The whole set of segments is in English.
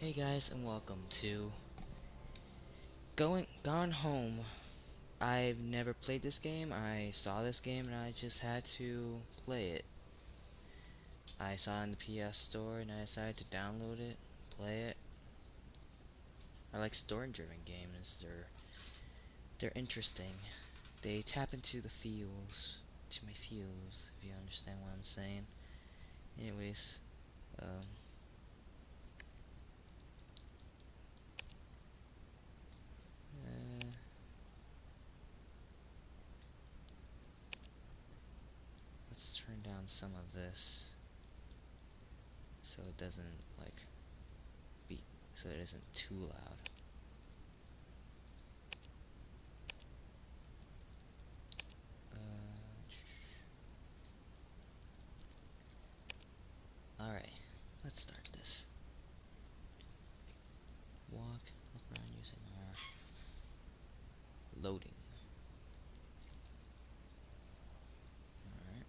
Hey guys, and welcome to Gone Home. I've never played this game. I saw this game and I just had to play it. I saw it in the PS Store and I decided to download it, play it. I like story-driven games. They're interesting. They tap into the feels, to my feels, if you understand what I'm saying. Anyways, um, uh, let's turn down some of this so it doesn't be so it isn't too loud. Alright, let's start this. Look around using our loading. Alright.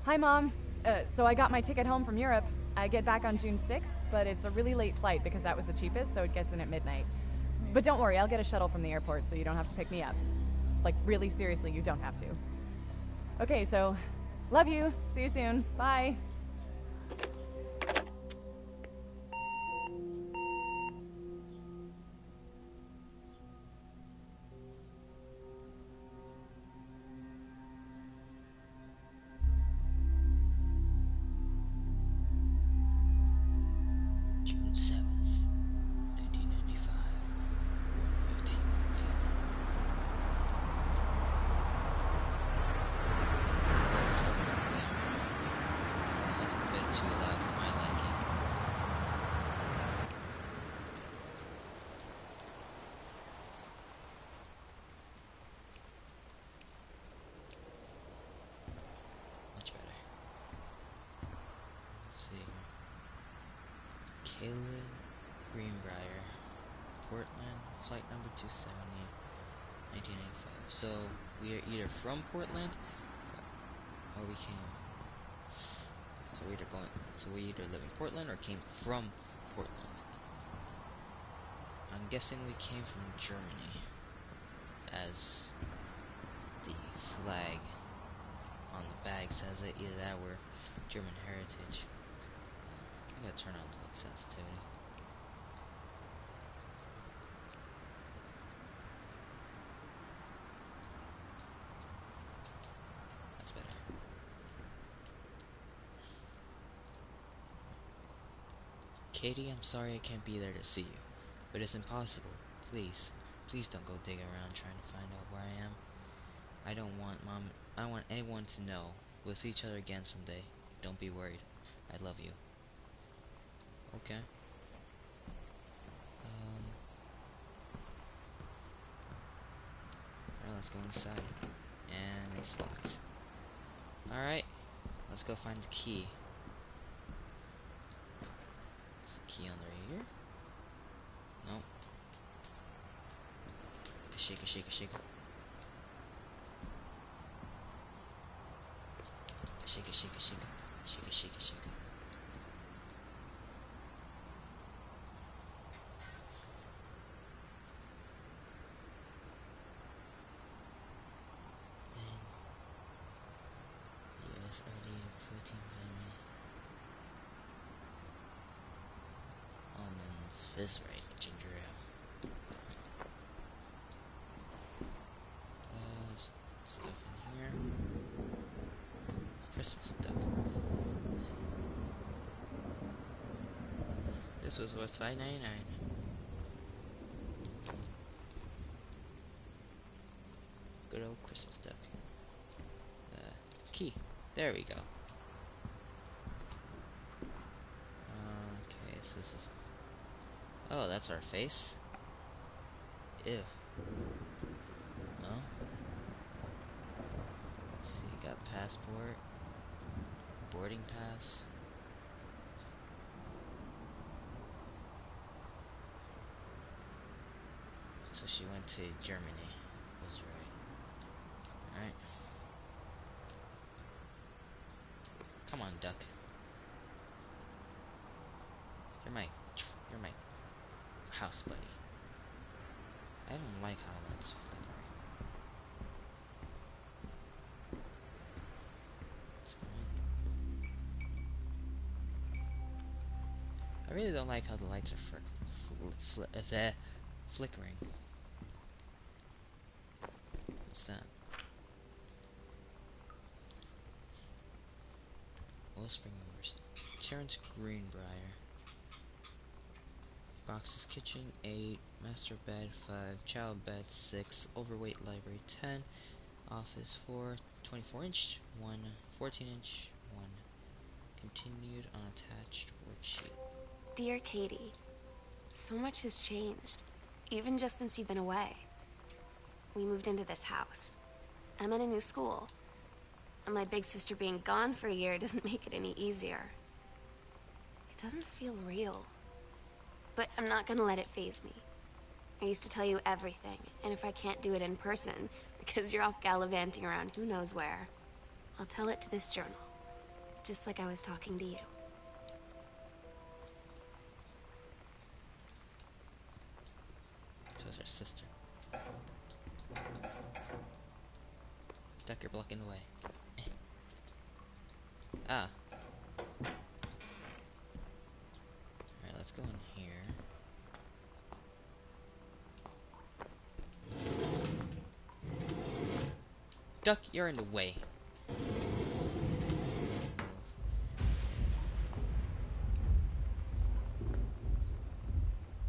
Hi, Mom. So I got my ticket home from Europe. I get back on June 6th, but it's a really late flight because that was the cheapest, so it gets in at midnight. But don't worry, I'll get a shuttle from the airport so you don't have to pick me up. Like, really seriously, you don't have to. Okay, so, love you. See you soon. Bye. June 7th, 1995. 15 p.m. Let's settle this down. That's a bit too loud for my liking. Much better. Let's see here. Kaylin Greenbrier, Portland, flight number 270, 1985. So we are either from Portland or we came. So we either live in Portland or came from Portland. I'm guessing we came from Germany, as the flag on the bag says it. Either that or German heritage. I gotta turn on the look sensitivity. That's better. Katie, I'm sorry I can't be there to see you, but it's impossible. Please don't go digging around trying to find out where I am. I don't want anyone to know. We'll see each other again someday. Don't be worried. I love you. Okay. Alright, let's go inside. And it's locked. Alright, let's go find the key. Is the key under here? Nope. Shake it. Shake it. Yes, RD, protein, vitamin, almonds, Fizzrite, ginger ale. There's stuff in here. Christmas duck. This was worth $5.99. Good old Christmas duck. Key. There we go. Okay, so this is... Oh, that's our face. Ew. Oh. See, got passport, boarding pass. So she went to Germany. Was right. Alright. Come on, duck. You're my house buddy. I don't like how that's flickering. What's going on? I really don't like how the lights are flickering. What's that? Willow Spring Members. Terrence Greenbrier. Boxes Kitchen 8, Master Bed 5, Child Bed 6, Overweight Library 10, Office 4, 24-inch 1, 14-inch 1, Continued Unattached Worksheet. Dear Katie, so much has changed, even just since you've been away. We moved into this house. I'm in a new school, and my big sister being gone for a year doesn't make it any easier. It doesn't feel real. But I'm not gonna let it faze me. I used to tell you everything, and if I can't do it in person, because you're off gallivanting around who knows where, I'll tell it to this journal, just like I was talking to you. So is her sister. Duck, you're blocking the way. Ah. Alright, let's go in here. Duck, you're in the way.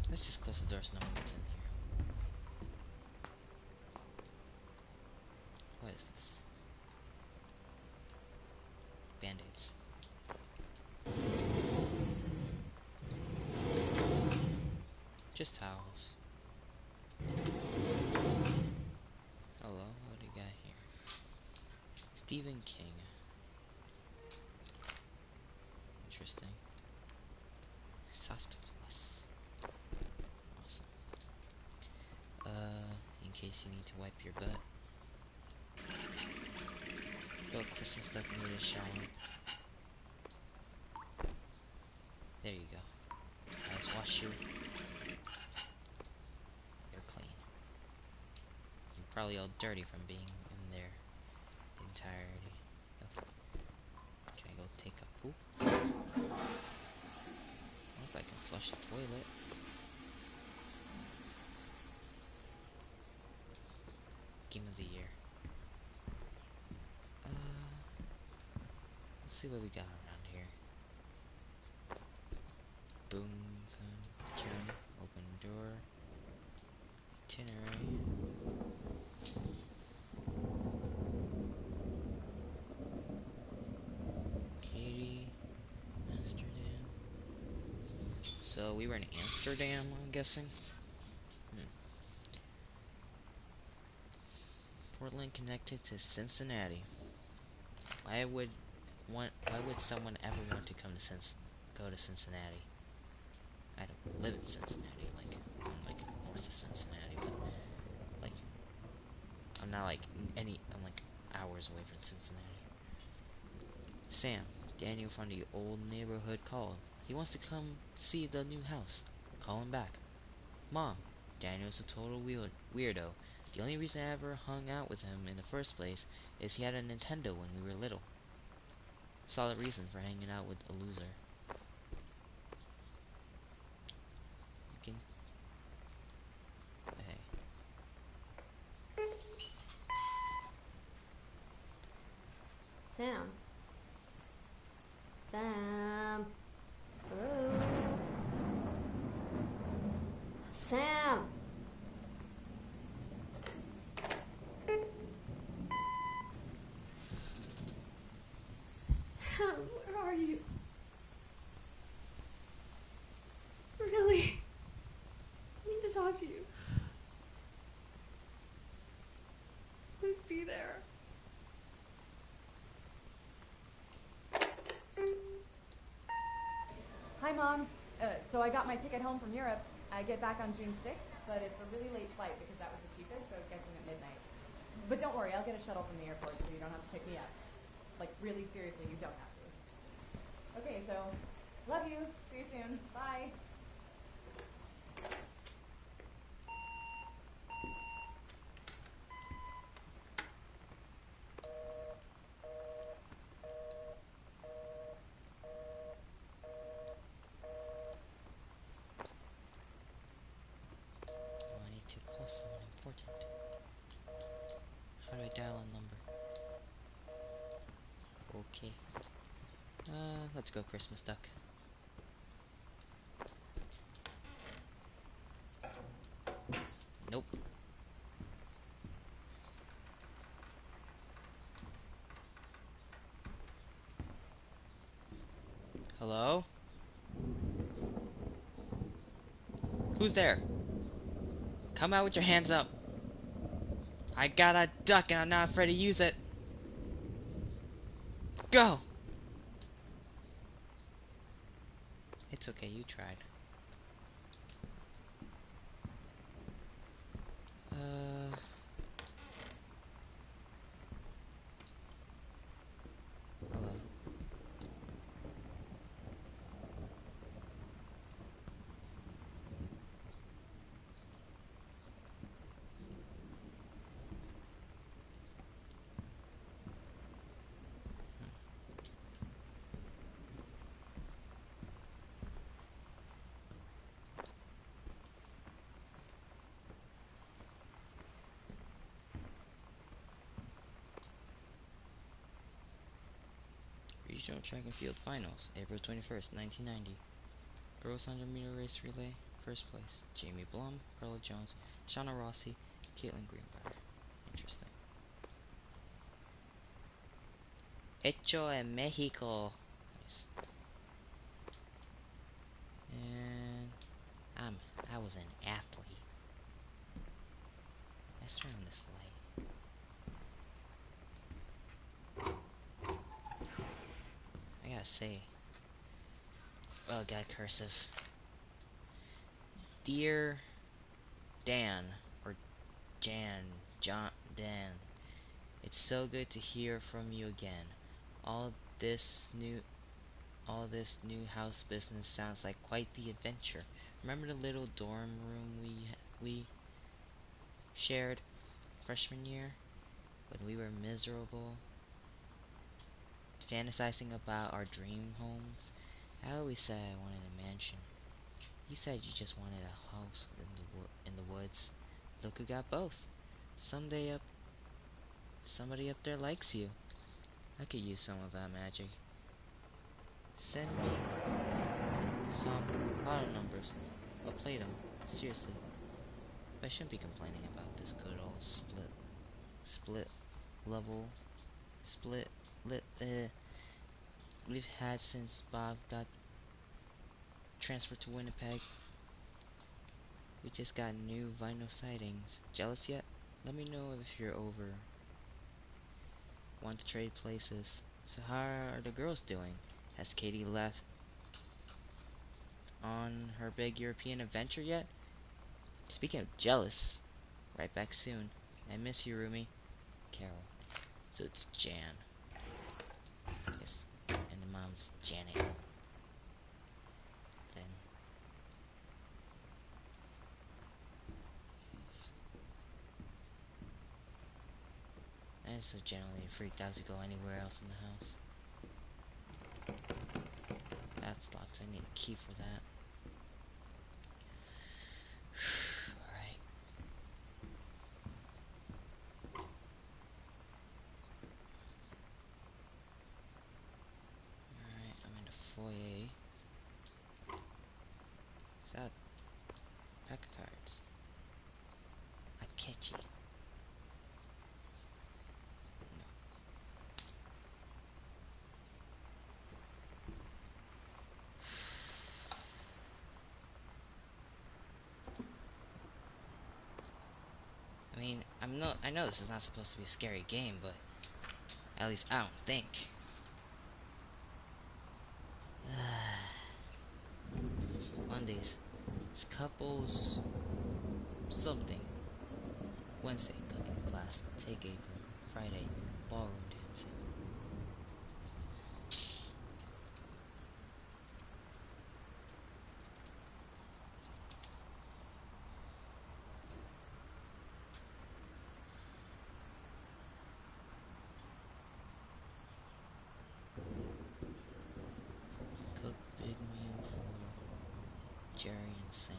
Let's just close the door so no one gets in here. What is this? Band-aids. Just towels. Hello, what do you got here? Stephen King. Interesting. Soft Plus. Awesome. In case you need to wipe your butt. Bill Christmas duck need a shower. There you go. Let's wash you. You're clean. You're probably all dirty from being in there the entirety of. Can I go take a poop? I hope I can flush the toilet. Game of the year. Let's see what we got around here. Boom, Karen, open door, itinerary. Katie, Amsterdam. So we were in Amsterdam, I'm guessing. Portland connected to Cincinnati. Why would someone ever want to go to Cincinnati? I don't live in Cincinnati, I'm north of Cincinnati, but I'm not I'm hours away from Cincinnati. Sam, Daniel from the old neighborhood called. He wants to come see the new house. Call him back. Mom, Daniel's a total weirdo. The only reason I ever hung out with him in the first place is he had a Nintendo when we were little. Solid reason for hanging out with a loser. You can... Hey. Sam. Sam. Hello. Sam. Where are you? Really? I need to talk to you. Hi, Mom. So I got my ticket home from Europe. I get back on June 6th, but it's a really late flight because that was the cheapest, so it gets in at midnight. But don't worry, I'll get a shuttle from the airport so you don't have to pick me up. Like, really seriously, you don't have to. Okay, so, love you. See you soon. Bye. Oh, I need to call someone important. How do I dial a number? Okay. Let's go, Christmas duck. Nope. Hello? Who's there? Come out with your hands up. I got a duck and I'm not afraid to use it. Go! It's okay, you tried. Hello. Regional Track and Field Finals, April 21st, 1990. Girls 100-meter race relay, first place. Jamie Blum, Carla Jones, Shauna Rossi, Caitlin Greenbrier. Interesting. Hecho en Mexico. Nice. And I was an athlete. Let's turn on this light. I gotta say, oh god, cursive. Dear Dan, or Dan, it's so good to hear from you again. All this new all this new house business sounds like quite the adventure. Remember the little dorm room we shared freshman year when we were miserable, fantasizing about our dream homes? I always said I wanted a mansion. You said you just wanted a house in the woods. Look who got both. Someday somebody up there likes you. I could use some of that magic. Send me some lotto numbers. I'll play them. Seriously. But I shouldn't be complaining about this good old split level split lit we've had since Bob got transferred to Winnipeg. We just got new vinyl sightings. Jealous yet? Let me know if you're over. Want to trade places. So how are the girls doing? Has Katie left on her big European adventure yet? Speaking of jealous, right back soon. I miss you, Rumi. Carol. So it's Jan. Yes. And the mom's Janet. Then. I'm so generally freaked out to go anywhere else in the house. That's locked, so I need a key for that. Alright. Alright, I'm in the foyer. Is that a pack of cards? Akechi. No. I mean, I know this is not supposed to be a scary game, but at least I don't think. Mondays, it's couples something. Wednesday, cooking class, take apron. Friday, ballroom dancing. Cook big meal for Jerry and Sam.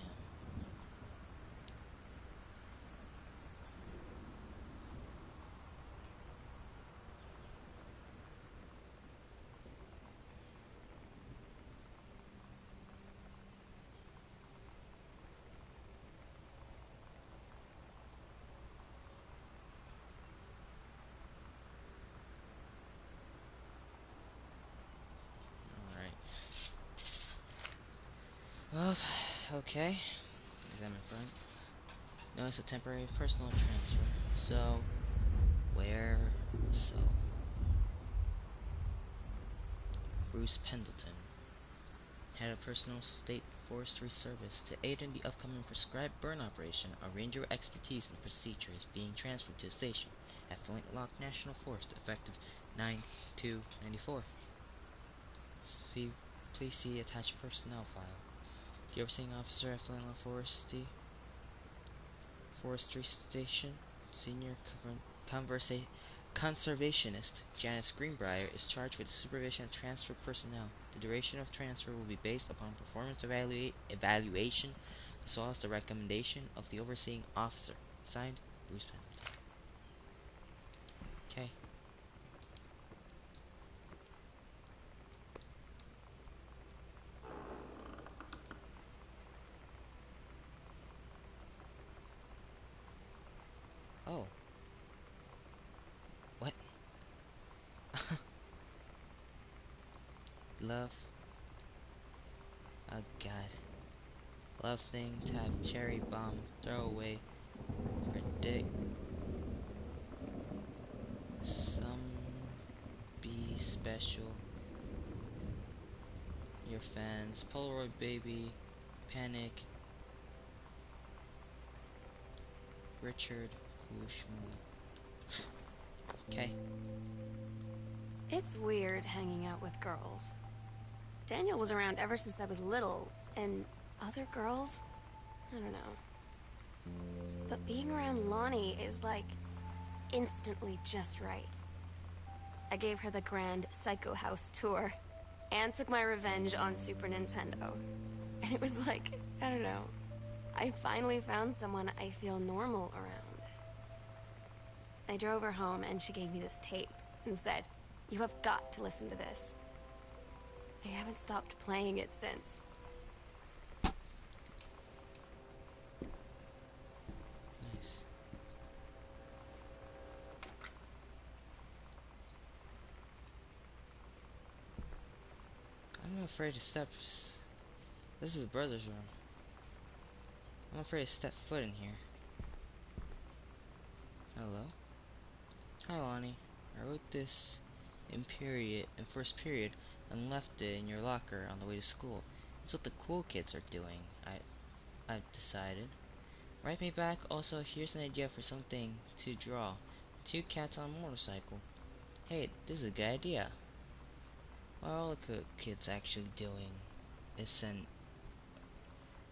Alright. Well, okay. Exam in front. Notice a temporary personal transfer. So, where? So, Bruce Pendleton, head of personal state forestry service, to aid in the upcoming prescribed burn operation. A ranger with expertise in procedure is being transferred to a station at Flintlock National Forest, effective 9/2/94. Please see attached personnel file. The overseeing officer at Flintlock Forestry Station, senior conservationist Janice Greenbrier, is charged with the supervision of transfer personnel. The duration of transfer will be based upon performance evaluation as well as the recommendation of the overseeing officer. Signed, Bruce Pendleton. Okay. Oh. What? Love. Oh god. Love thing, tab, cherry bomb, throwaway, predict. Some be special. Your fans, Polaroid baby, panic, Richard Kushmo. Okay. It's weird hanging out with girls. Daniel was around ever since I was little, and other girls? I don't know. But being around Lonnie is like instantly just right. I gave her the grand Psycho House tour and took my revenge on Super Nintendo. And it was like, I don't know, I finally found someone I feel normal around. I drove her home and she gave me this tape and said, "You have got to listen to this." I haven't stopped playing it since. Nice. I'm afraid to step. This is his brother's room. I'm afraid to step foot in here. Hello? Hi, Lonnie. I wrote this in first period and left it in your locker on the way to school. It's what the cool kids are doing, I've decided. Write me back. Also, here's an idea for something to draw. Two cats on a motorcycle. Hey, this is a good idea. What all the cool kids actually doing is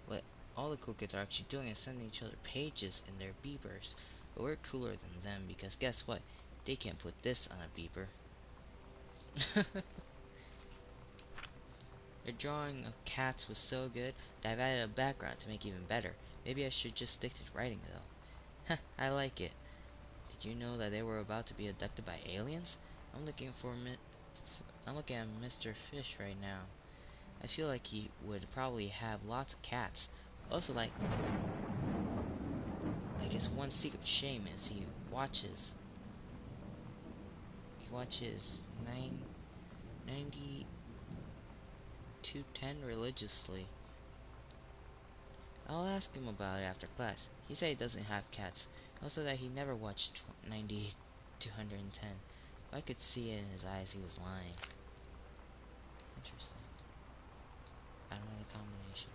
what all the cool kids are actually doing is sending each other pages in their beepers. But we're cooler than them because guess what? They can't put this on a beeper. Your drawing of cats was so good that I've added a background to make it even better. Maybe I should just stick to writing though. I like it. Did you know that they were about to be abducted by aliens? I'm looking at Mr. Fish right now. I feel like he would probably have lots of cats. Also, like his one secret shame is he watches 90-10 religiously. I'll ask him about it after class. He said he doesn't have cats. Also that he never watched 90-110. If I could see it in his eyes, he was lying. Interesting. I don't know the combination.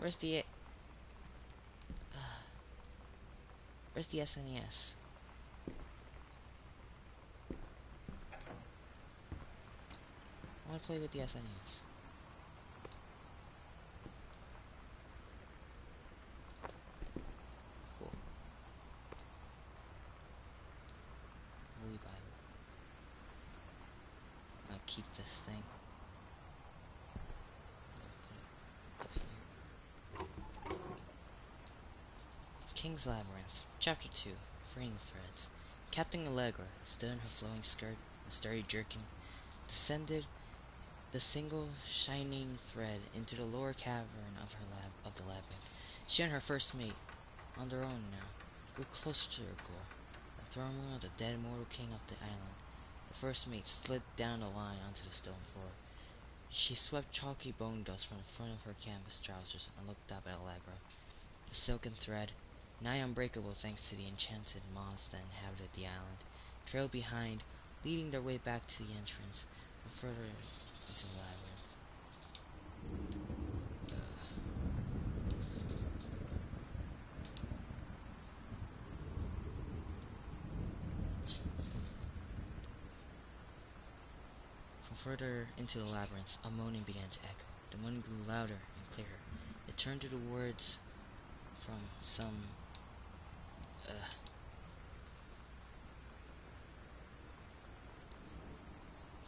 Where's the where's the SNES? I want to play with the SNES. Cool. Holy Bible. I'll keep this thing. Put it up here. King's Labyrinth, Chapter 2, Freeing Threads. Captain Allegra, still in her flowing skirt and sturdy jerkin, descended the single shining thread into the lower cavern of the labyrinth. She and her first mate, on their own now, grew closer to their goal, the throne room of the dead mortal king of the island. The first mate slid down the line onto the stone floor. She swept chalky bone dust from the front of her canvas trousers and looked up at Allegra. The silken thread, nigh unbreakable thanks to the enchanted moths that inhabited the island, trailed behind, leading their way back to the entrance, and further into the labyrinth. From further into the labyrinth, a moaning began to echo. The moaning grew louder and clearer. It turned to the words from some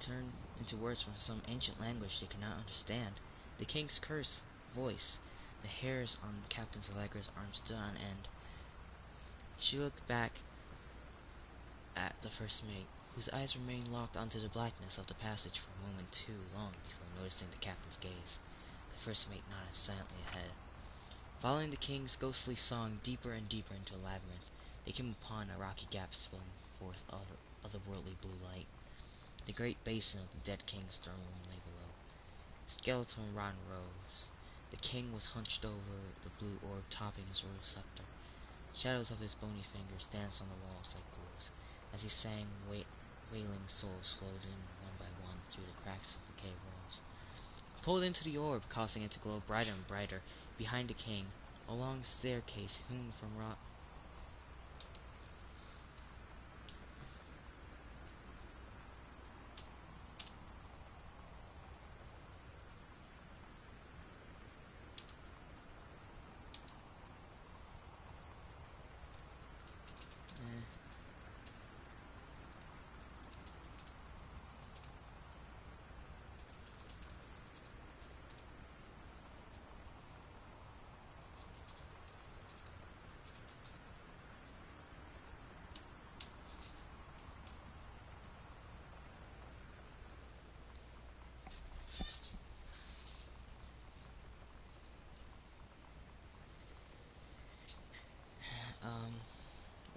turned into words from some ancient language they could not understand. The king's curse voice. The hairs on Captain Allegra's arms stood on end. She looked back at the first mate, whose eyes remained locked onto the blackness of the passage for a moment too long before noticing the captain's gaze. The first mate nodded silently ahead. Following the king's ghostly song deeper and deeper into the labyrinth, they came upon a rocky gap spilling forth otherworldly blue light. The great basin of the dead king's throne room lay below. Skeleton rotten rose. The king was hunched over the blue orb topping his royal scepter. Shadows of his bony fingers danced on the walls like ghouls. As he sang, wailing souls flowed in one by one through the cracks of the cave walls. Pulled into the orb, causing it to glow brighter and brighter. Behind the king, a long staircase hewn from rock.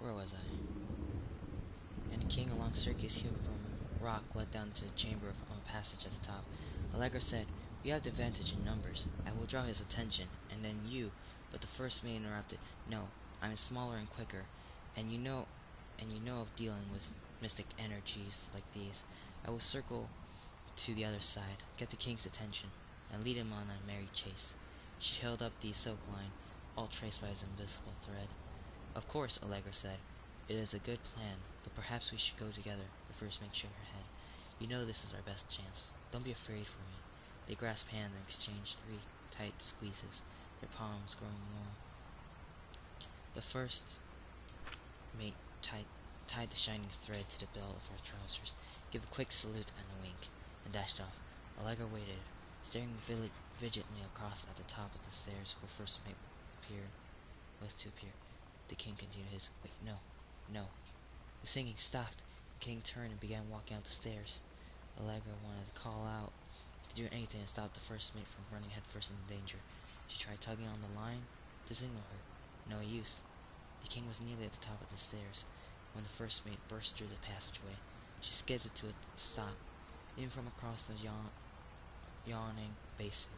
Where was I? And the king, along staircase hewn from rock, led down to the chamber on a passage at the top. Allegra said, "We have the advantage in numbers. I will draw his attention, and then you." But the first mate interrupted. "No, I'm smaller and quicker, and you know of dealing with mystic energies like these. I will circle to the other side, get the king's attention, and lead him on a merry chase." She held up the silk line, all traced by his invisible thread. "Of course," Allegra said. "It is a good plan, but perhaps we should go together." The first mate shook her head. "You know this is our best chance. Don't be afraid for me." They grasped hands and exchanged 3 tight squeezes, their palms growing warm. The first mate tied the shining thread to the belt of her trousers, gave a quick salute and a wink, and dashed off. Allegra waited, staring vigilantly across at the top of the stairs where first mate was to appear. The king continued his... Wait, no. The singing stopped. The king turned and began walking out the stairs. Allegra wanted to call out, to do anything to stop the first mate from running headfirst into danger. She tried tugging on the line to signal her. No use. The king was nearly at the top of the stairs when the first mate burst through the passageway. She skidded to a stop, even from across the yawning basin.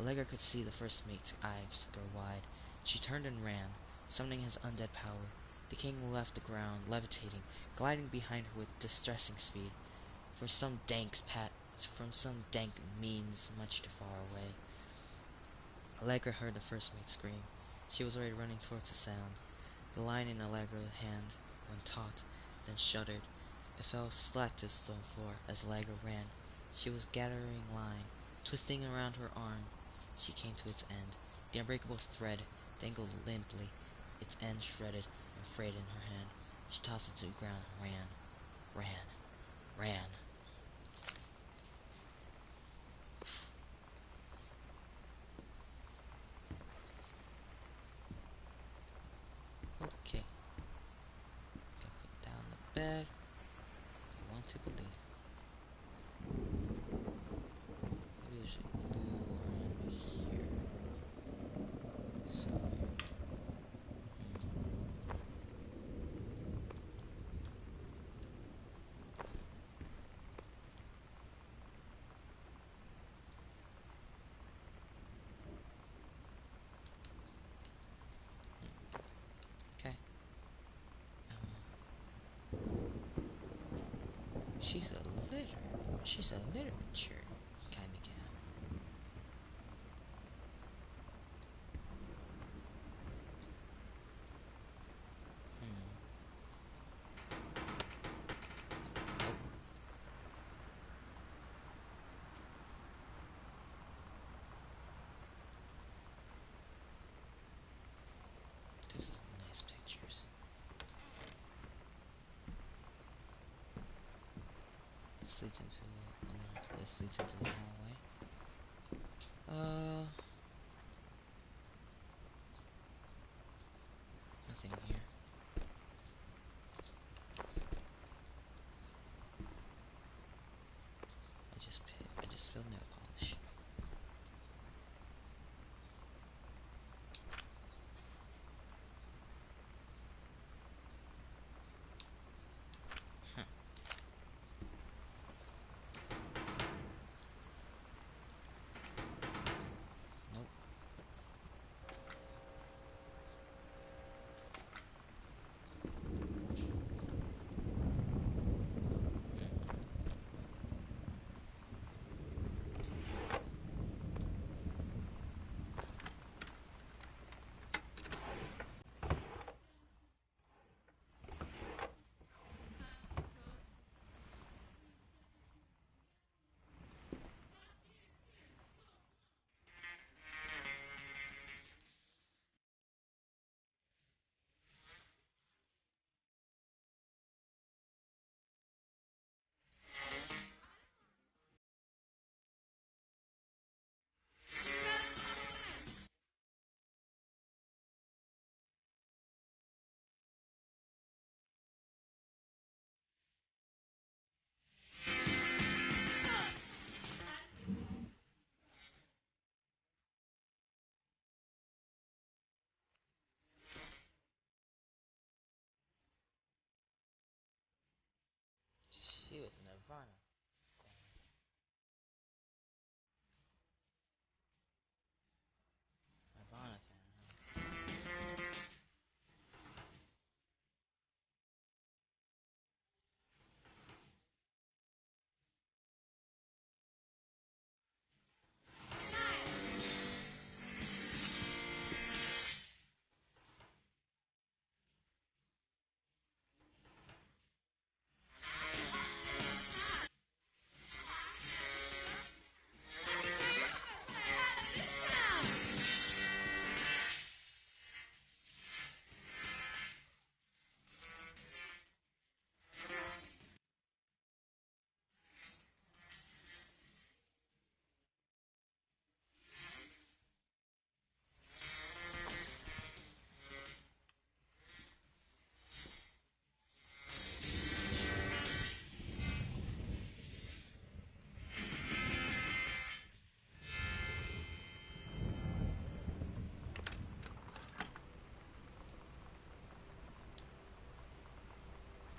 Allegra could see the first mate's eyes go wide. She turned and ran, summoning his undead power. The king left the ground, levitating, gliding behind her with distressing speed. From some dank memes much too far away. Allegra heard the first mate scream. She was already running towards the sound. The line in Allegra's hand went taut, then shuddered. It fell flat to the stone floor as Allegra ran. She was gathering line, twisting around her arm. She came to its end. The unbreakable thread dangled limply, its end shredded and frayed in her hand. She tossed it to the ground and ran. Okay, can put down the bed. I want to believe. Maybe there's a glue around here. Somewhere. Okay. She's a literature kind of gal. Nope. This is nice pictures. This leads into the hallway. Nothing here. I just spilled nail polish. Huh. Nope. She was Nirvana. Nirvana fan.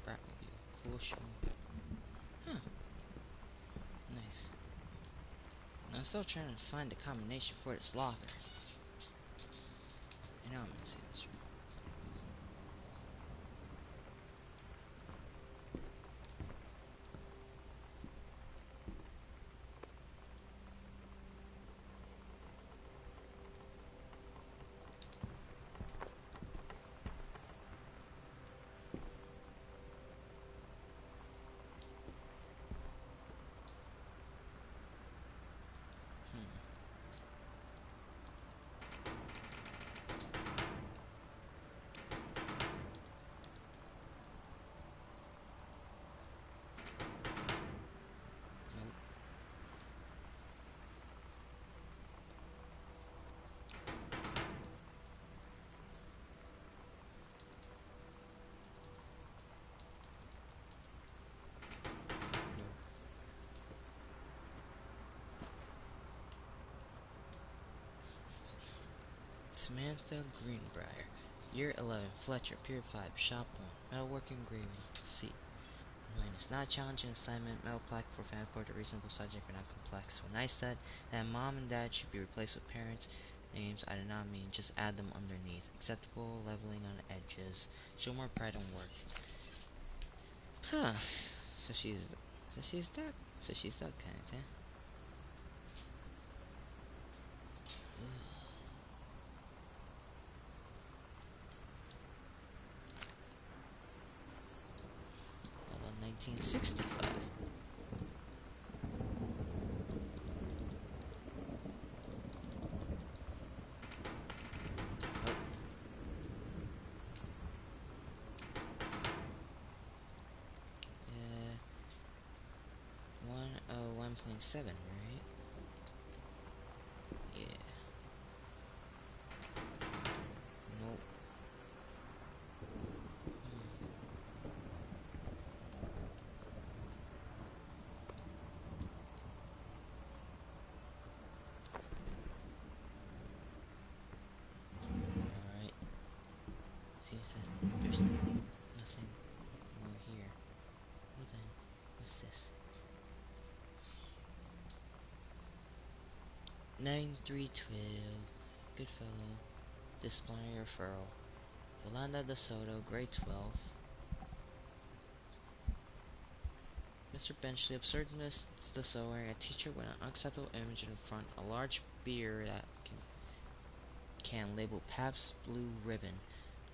Batmobile. Cool show. Huh. Nice. I'm still trying to find the combination for this locker. I know I'm gonna say this wrong. Samantha Greenbrier. Year 11, Fletcher, Pier 5, Shop 1, Metalwork Engraving, C. It's not a challenging assignment. Metal plaque for fanport, a reasonable subject, but not complex. When I said that mom and dad should be replaced with parents' names, I did not mean just add them underneath. Acceptable leveling on edges. Show more pride in work. Huh. So she's that kind, huh? How about 1965? Nope. 101.7, right? Yeah. Nope. Alright. Seems that there's nothing more here. Well then, what's this? 9312. Goodfellow. Disciplinary referral. Yolanda DeSoto, grade 12. Mr. Benchley observed Miss DeSoto wearing a t-shirt with an unacceptable image in front, a large beer that can labeled Pabst Blue Ribbon.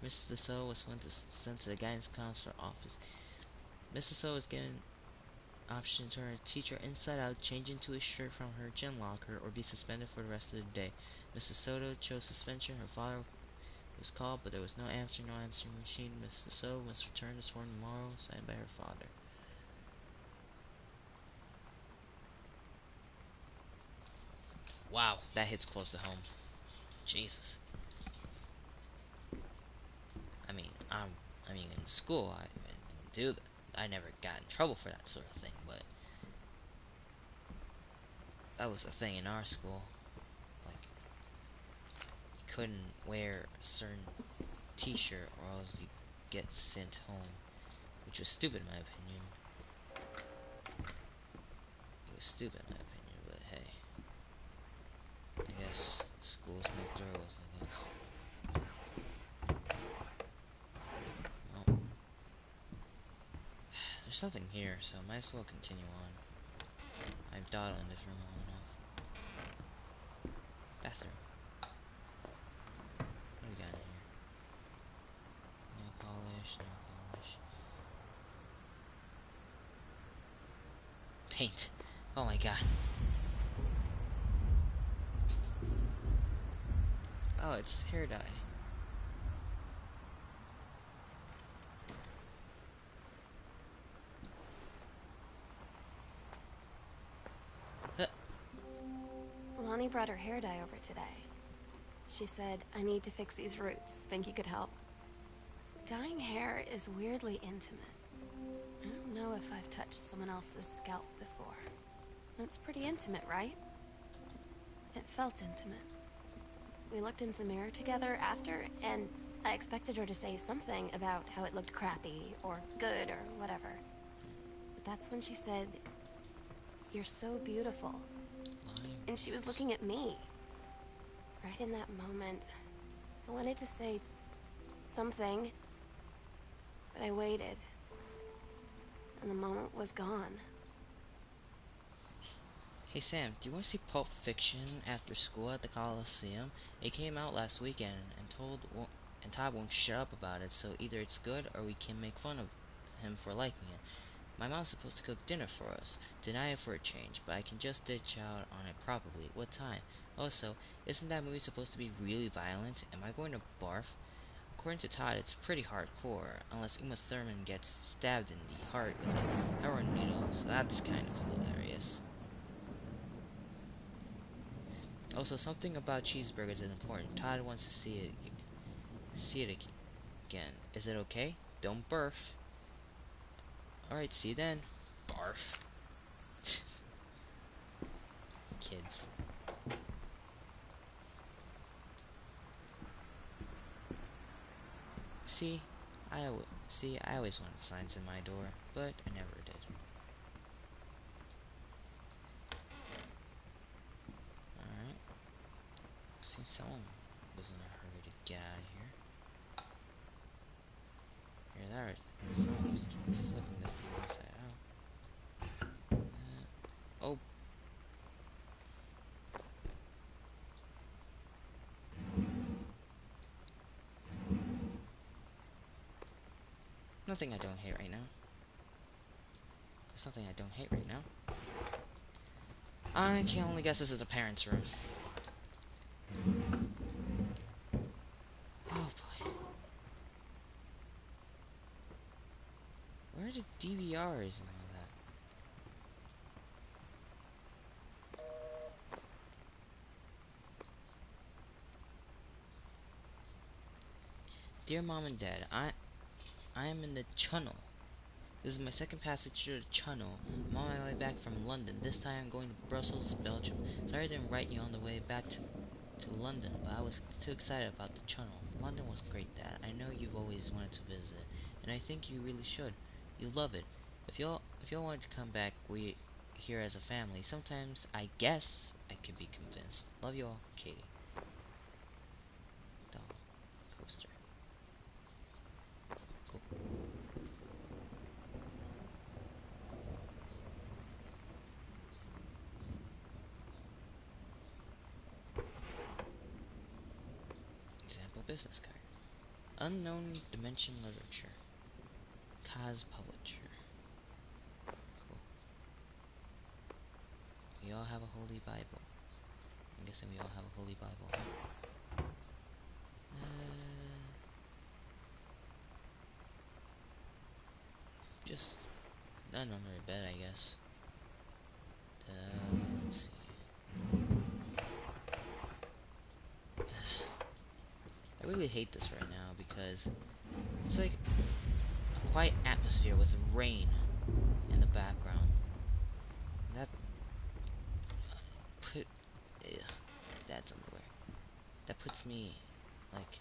Mrs. DeSoto was sent to the guidance counselor office. Mrs. DeSoto was given option to turn her teacher inside out, change into a shirt from her gym locker, or be suspended for the rest of the day. Mrs. Soto chose suspension. Her father was called, but there was no answering machine. Mrs. Soto must return this morning tomorrow, signed by her father. Wow, that hits close to home. Jesus. I mean, in school, I didn't do that. I never got in trouble for that sort of thing, but that was a thing in our school. Like, you couldn't wear a certain t-shirt or else you get sent home, which was stupid in my opinion. It was stupid in my opinion, but hey, I guess schools make the rules, I guess. Well, there's nothing here, so I might as well continue on. I've dialed in this room long enough. Bathroom. What do we got in here? Nail polish, nail polish. Paint. Oh my god. Oh, it's hair dye. Huh. Lonnie brought her hair dye over today. She said, I need to fix these roots. Think you could help? Dyeing hair is weirdly intimate. I don't know if I've touched someone else's scalp before. It's pretty intimate, right? It felt intimate. We looked into the mirror together after, and I expected her to say something about how it looked crappy, or good, or whatever. But that's when she said, you're so beautiful. And she was looking at me. Right in that moment, I wanted to say something, but I waited. And the moment was gone. Hey Sam, do you want to see Pulp Fiction after school at the Coliseum? It came out last weekend, and Todd won't shut up about it, so either it's good or we can make fun of him for liking it. My mom's supposed to cook dinner for us. Deny it for a change, but I can just ditch out on it probably. What time? Also, isn't that movie supposed to be really violent? Am I going to barf? According to Todd, it's pretty hardcore, unless Uma Thurman gets stabbed in the heart with a heroin needle, so that's kind of hilarious. Also, something about cheeseburgers is important. Todd wants to see it again. Is it okay? Don't barf. Alright, see you then. Barf. Kids. See, I always wanted signs in my door, but I never did. Alright. Seems someone was in a hurry to get out of here. Here, there. Someone was flipping this thing inside out. Oh. Nothing I don't hate right now. There's something I don't hate right now. I can only guess this is a parent's room. Oh boy. Where are the DVRs and all that? Dear Mom and Dad, I am in the Channel. This is my second passage through the Channel. I'm on my way back from London. This time I'm going to Brussels, Belgium. Sorry I didn't write you on the way back to London, but I was too excited about the Channel. London was great, Dad. I know you've always wanted to visit, and I think you really should. You'll love it. If y'all wanted to come back, we here as a family. Sometimes I guess I could be convinced. Love you all, Katie. Doll coaster. Cool. Example business card. Unknown Dimension Literature. Kaz Publisher. Cool. We all have a Holy Bible. I'm guessing we all have a Holy Bible. Just none under the bed, I guess. Let's see. I really hate this right now because it's like a quiet atmosphere with rain in the background. That Dad's underwear. That puts me like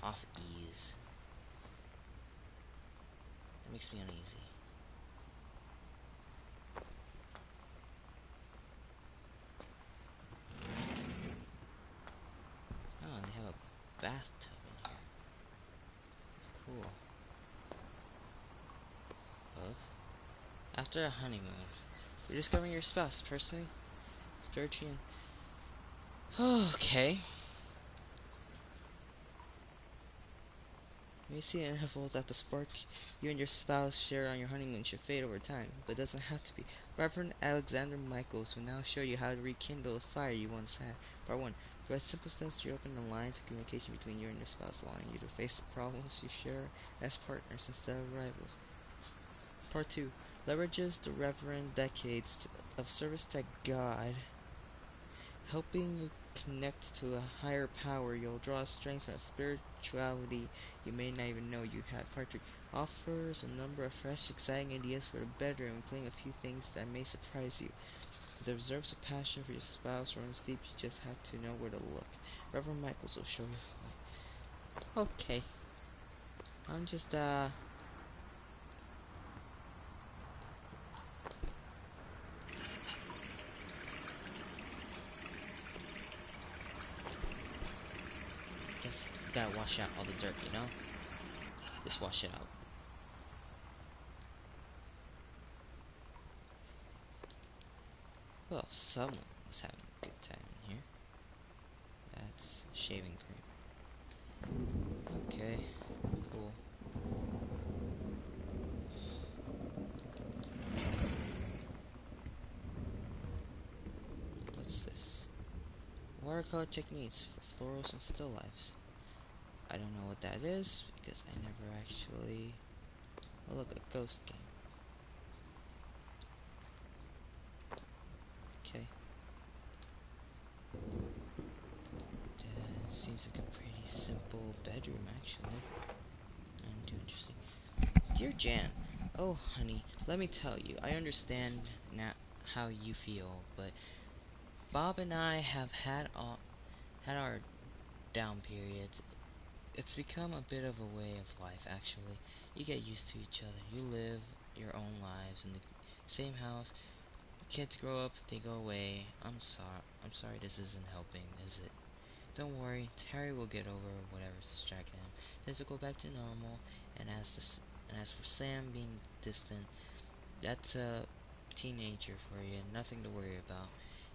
off ease. That makes me uneasy. Oh, and they have a bathtub in here. Cool. Bug. After a honeymoon, you're discovering your spouse personally. 13. Okay. You may see inevitable that the spark you and your spouse share on your honeymoon should fade over time, but it doesn't have to be. Reverend Alexander Michaels will now show you how to rekindle the fire you once had. Part 1. Provide simple steps to open the lines of communication between you and your spouse, allowing you to face the problems you share as partners instead of rivals. Part 2. Leverages the Reverend decades of service to God, helping you connect to a higher power. You'll draw strength from a spirituality you may not even know you have. Part 3 offers a number of fresh, exciting ideas for the bedroom, including a few things that may surprise you. If it observes a passion for your spouse runs deep, you just have to know where to look. Reverend Michaels will show you. Okay. I'm just, just gotta wash out all the dirt, you know? Just wash it out. Well, someone was having a good time in here. That's shaving cream. Okay, cool. What's this? Watercolor techniques for florals and still lifes. I don't know what that is because I never actually. Oh, look, a ghost game. Okay. Seems like a pretty simple bedroom, actually. Not too interesting. Dear Jan, oh honey, let me tell you, I understand now how you feel, but Bob and I have had our down periods. It's become a bit of a way of life, actually. You get used to each other. You live your own lives in the same house. Kids grow up, they go away. I'm sorry this isn't helping, is it? Don't worry, Terry will get over whatever's distracting him. Things will go back to normal. And as for Sam being distant, that's a teenager for you, nothing to worry about.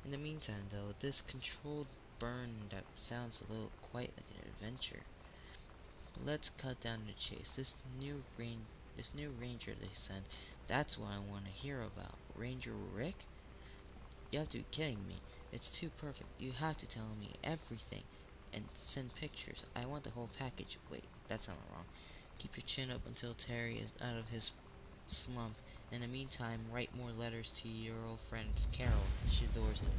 In the meantime, though, this controlled burn that sounds a little quite like an adventure. But let's cut down to the chase. This new ranger they sent, that's what I want to hear about. Ranger Rick? You have to be kidding me. It's too perfect. You have to tell me everything and send pictures. I want the whole package. Wait, that sounded wrong. Keep your chin up until Terry is out of his slump. In the meantime, write more letters to your old friend Carol. She adores them.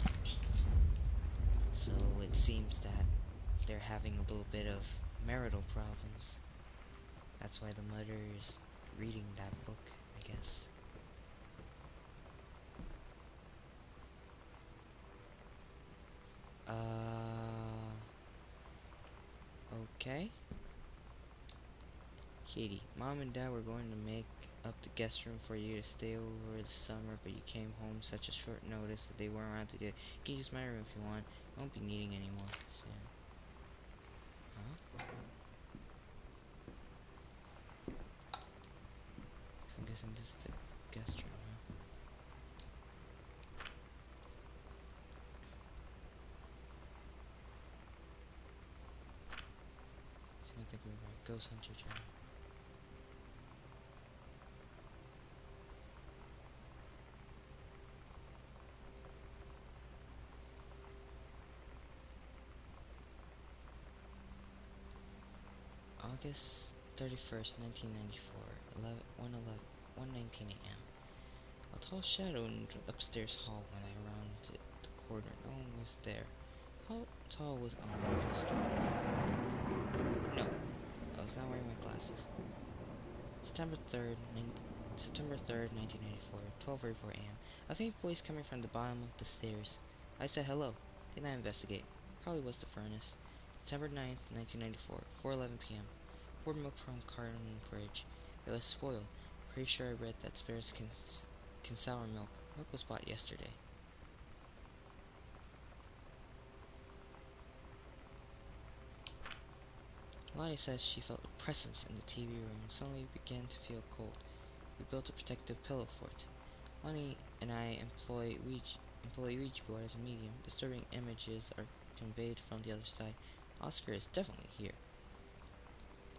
So it seems that they're having a little bit of marital problems. That's why the mother is reading that book, I guess. Okay. Katie, Mom and Dad were going to make up the guest room for you to stay over the summer, but you came home such a short notice that they weren't around to do it. You can use my room if you want. I won't be needing any more soon. Huh? So I'm guessing this is the guest room, huh? Seems like we're right. Ghost Hunter Journal. August 31st, 1994, 1:19 a.m. A tall shadow in the upstairs hall when I rounded the corner. No one was there. How tall was Uncle Chester? No, I was not wearing my glasses. September 3rd, 1994, 12:44 a.m. A faint voice coming from the bottom of the stairs. I said hello. Didn't I investigate? Probably was the furnace. September 9th, 1994, 4:11 p.m. Poured milk from carton in the fridge. It was spoiled. Pretty sure I read that spares can sour milk. Milk was bought yesterday. Lonnie says she felt a presence in the TV room and suddenly began to feel cold. We built a protective pillow fort. Lonnie and I employ Ouija board as a medium. Disturbing images are conveyed from the other side. Oscar is definitely here.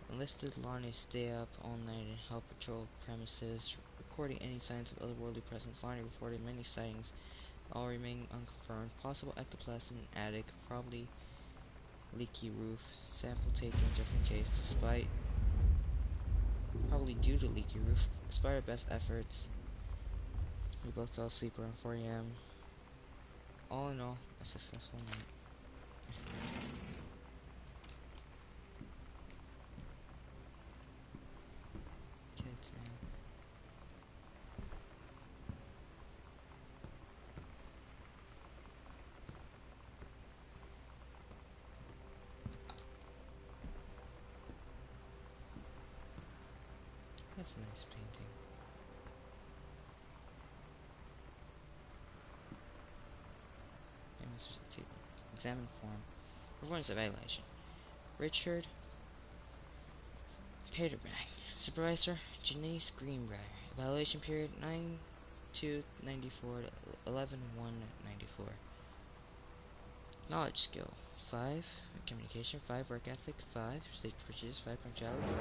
Enlisted Lonnie to stay up all night and help patrol premises, recording any signs of otherworldly presence. Lonnie reported many sightings, all remain unconfirmed. Possible ectoplasm in attic, probably leaky roof. Sample taken just in case, probably due to leaky roof. Despite our best efforts, we both fell asleep around 4 a.m. All in all, a successful night. Kids, man. That's a nice painting. Examine form. Performance evaluation. Richard Paterbank. Supervisor Janice Greenbrier. Evaluation period 9/2/94 to 11/1/94. Knowledge skill 5. Communication 5. Work ethic 5. State prejudice 5. Punctuality 5.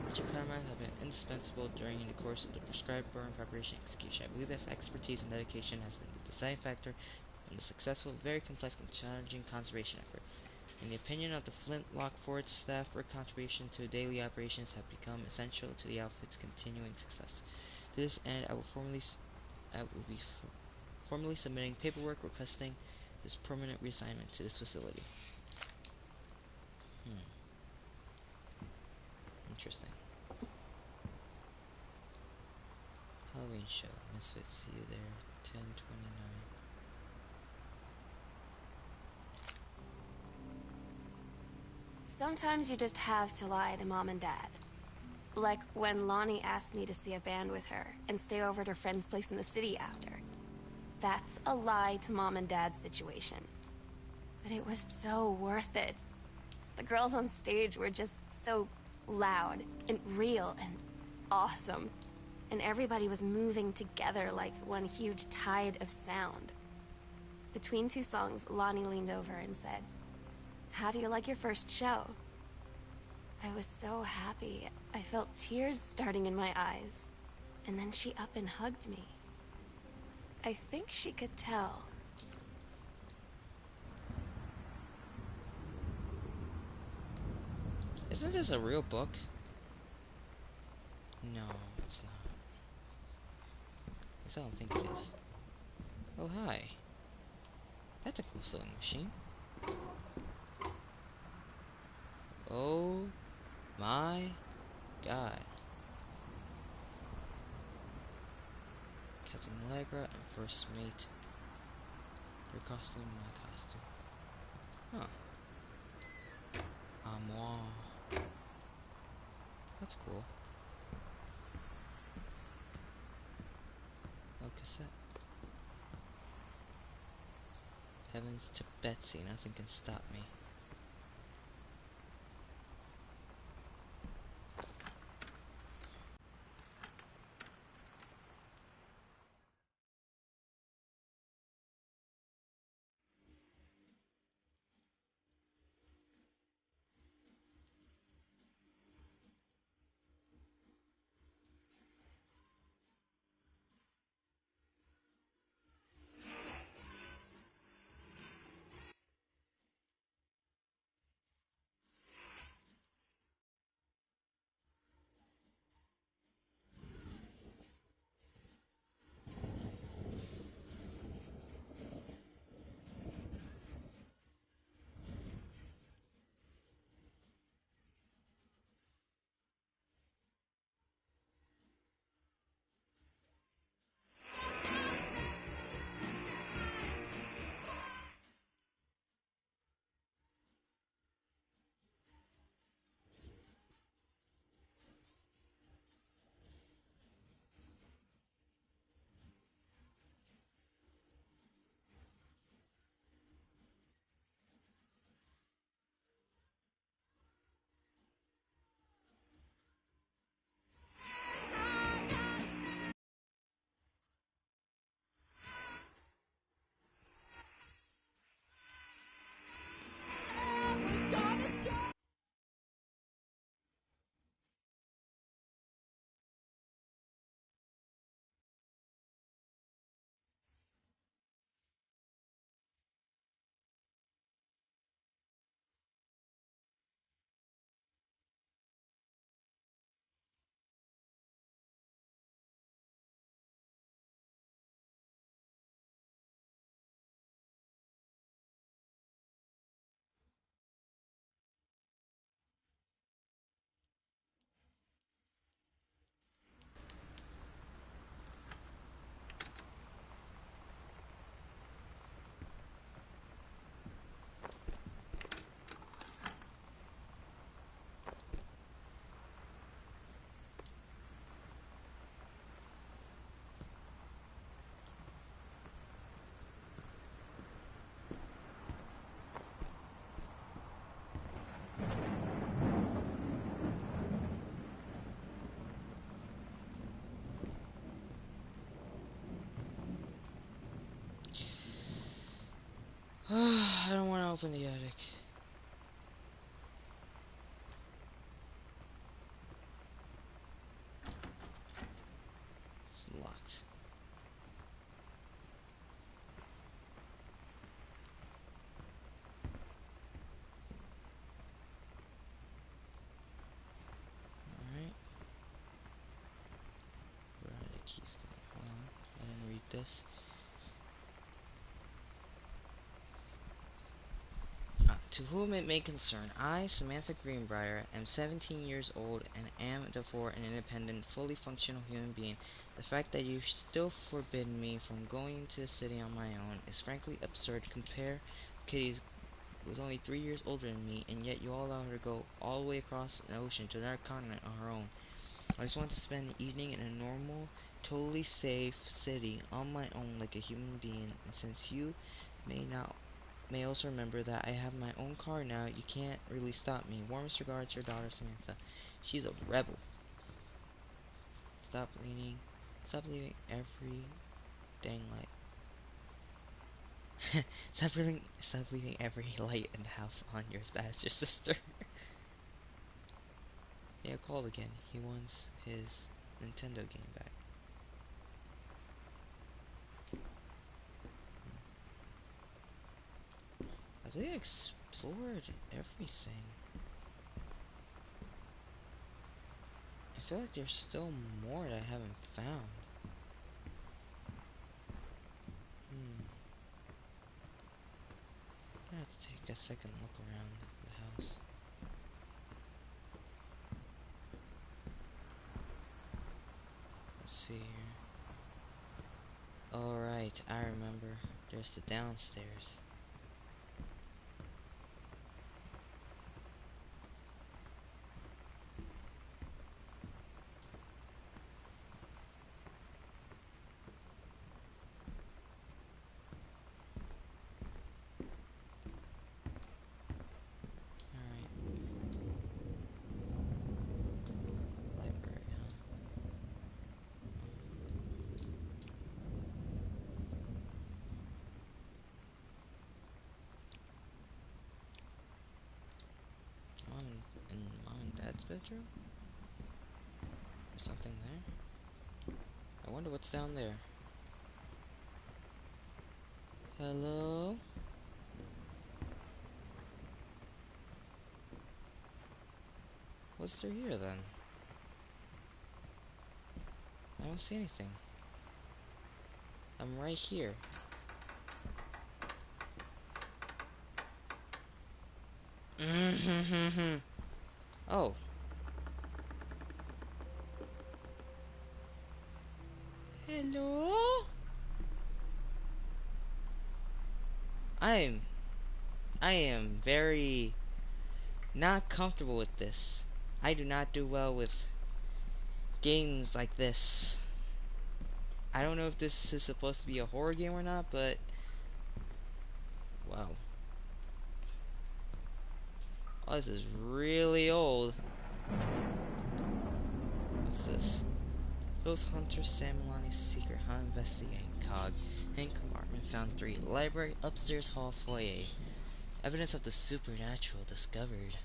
Richard Paterbank have been indispensable during the course of the prescribed burn preparation and execution. I believe this expertise and dedication has been the deciding factor in the successful, very complex and challenging conservation effort. In the opinion of the Flintlock Fort staff, her contribution to daily operations have become essential to the outfit's continuing success. To this end, I will be formally submitting paperwork requesting this permanent reassignment to this facility. Interesting. Halloween show. Misfits, see you there. 10/29. Sometimes you just have to lie to Mom and Dad. Like when Lonnie asked me to see a band with her and stay over at her friend's place in the city after. That's a lie to Mom and Dad's situation. But it was so worth it. The girls on stage were just so loud and real and awesome. And everybody was moving together like one huge tide of sound. Between two songs, Lonnie leaned over and said, "How do you like your first show?" I was so happy. I felt tears starting in my eyes. And then she up and hugged me. I think she could tell. Isn't this a real book? No, it's not. At least I don't think it is. Oh, hi. That's a cool sewing machine. Oh my god. Captain Allegra and First Mate. Their costume, my costume. Huh. Armoire. That's cool. No cassette. Heavens to Betsy, nothing can stop me. I don't want to open the attic. It's locked. Alright. Where are the keys? Hold on. I didn't read this. To whom it may concern, I, Samantha Greenbrier, am 17 years old and am therefore an independent, fully functional human being. The fact that you still forbid me from going into the city on my own is frankly absurd. Compare Kitty's who is only 3 years older than me, and yet you all allowed her to go all the way across an ocean to another continent on her own. I just want to spend an evening in a normal, totally safe city on my own like a human being, and since you may also remember that I have my own car now, you can't really stop me. Warmest regards, your daughter Samantha. She's a rebel. Stop leaving every dang light. Stop leaving every light in the house on your as your sister. Yeah, called again. He wants his Nintendo game back. I think I explored everything. I feel like there's still more that I haven't found. I have to take a second look around the house. Let's see here. Alright, I remember. There's the downstairs. Alright. Library, huh? In Mom and Dad's bedroom? There's something there? I wonder what's down there. Hello? What's through here then? I don't see anything. I'm right here. Oh. Hello? I am very not comfortable with this. I do not do well with games like this. I don't know if this is supposed to be a horror game or not, but wow. Oh, this is really old. What's this? Ghost Hunter Sam Milani's secret hunt investigating cog. Hidden compartment found 3. Library upstairs hall foyer. Evidence of the supernatural discovered.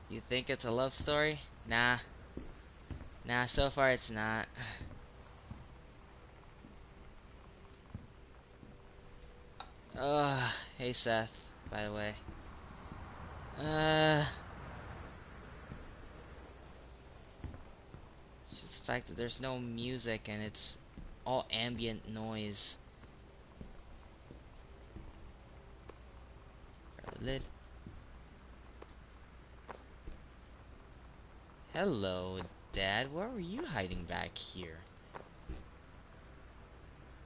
You think it's a love story? Nah. Nah, so far it's not. Hey Seth, by the way. It's just the fact that there's no music and it's all ambient noise. Grab the lid. Hello, Dad. What were you hiding back here?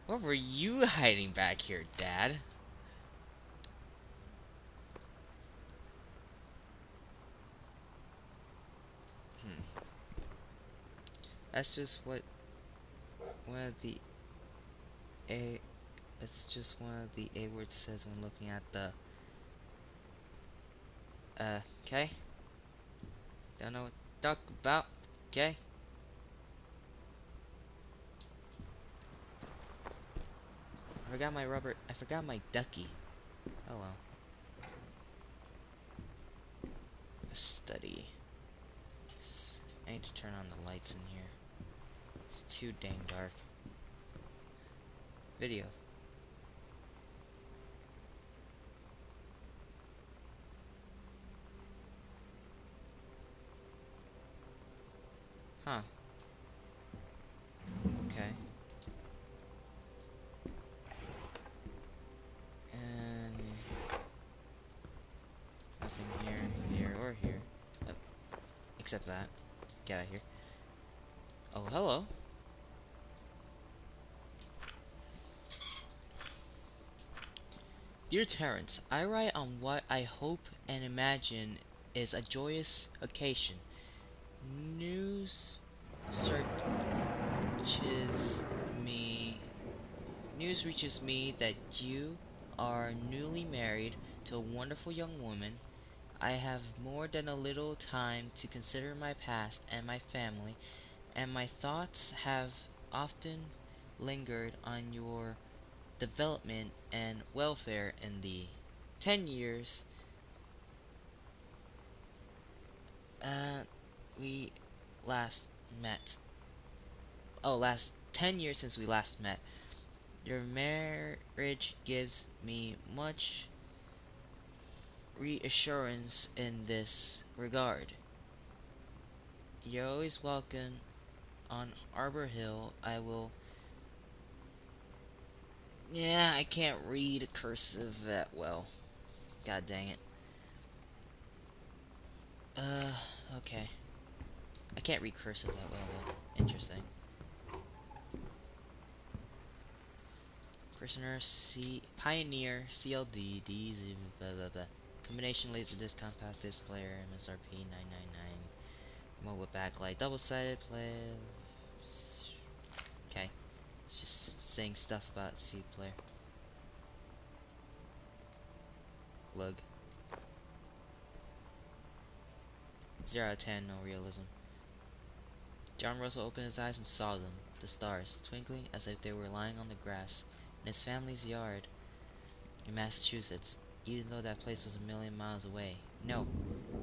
What were you hiding back here, Dad? That's just what one of the A that's just one of the A words says when looking at the okay? Don't know what to talk about, okay? I forgot my ducky. Hello. A study. I need to turn on the lights in here. It's too dang dark. Video. Huh. Okay. accept that. Get out of here. Oh, hello. Dear Terrence, I write on what I hope and imagine is a joyous occasion. News searches me. News reaches me that you are newly married to a wonderful young woman. I have more than a little time to consider my past and my family, and my thoughts have often lingered on your development and welfare in the 10 years uh, we last met. Oh, last 10 years since we last met. Your marriage gives me much reassurance in this regard. You're always welcome on Arbor Hill. I will. Yeah, I can't read cursive that well. God dang it. Okay. I can't read cursive that well, but interesting. Prisoner C Pioneer CLD DZ blah blah blah. Combination Laserdisc compact disc player MSRP 999. Remote with backlight, double-sided play. Okay, it's just saying stuff about C player. Glug. 0 out of 10, no realism. John Russell opened his eyes and saw them, the stars, twinkling as if they were lying on the grass in his family's yard in Massachusetts, even though that place was a million miles away. No,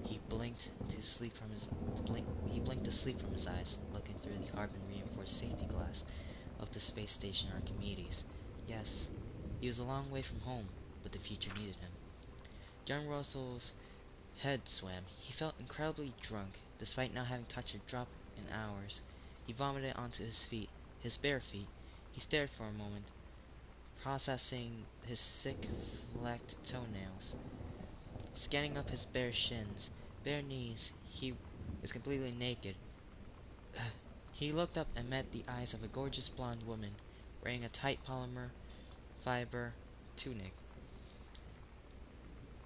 he blinked to sleep from his eyes, looking through the carbon-reinforced safety glass of the space station Archimedes. Yes, he was a long way from home, but the future needed him. John Russell's head swam. He felt incredibly drunk, despite not having touched a drop in hours. He vomited onto his feet, his bare feet. He stared for a moment, processing his sick, flecked toenails, scanning up his bare shins, bare knees. He was completely naked. He looked up and met the eyes of a gorgeous blonde woman, wearing a tight polymer fiber tunic.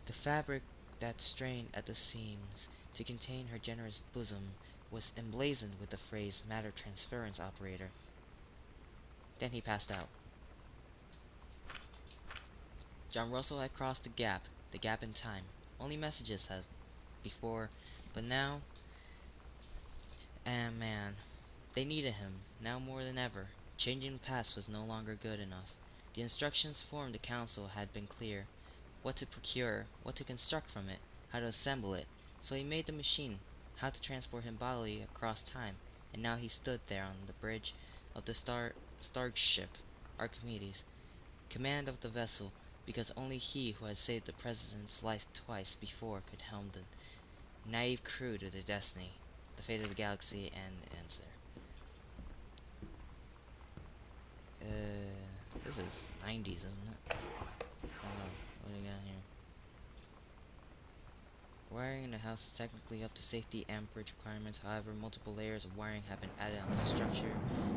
The fabric that strained at the seams to contain her generous bosom was emblazoned with the phrase matter transference operator. Then he passed out. John Russell had crossed the gap in time. Only messages had before, but now, and man, they needed him, now more than ever. Changing the past was no longer good enough. The instructions from the council had been clear. What to procure, what to construct from it, how to assemble it. So he made the machine, how to transport him bodily across time, and now he stood there on the bridge of the starship Archimedes, command of the vessel, because only he who had saved the president's life twice before could helm the naive crew to their destiny, the fate of the galaxy, and ends there. This is 90s, isn't it? What do we got here? Wiring in the house is technically up to safety amperage requirements. However, multiple layers of wiring have been added onto the structure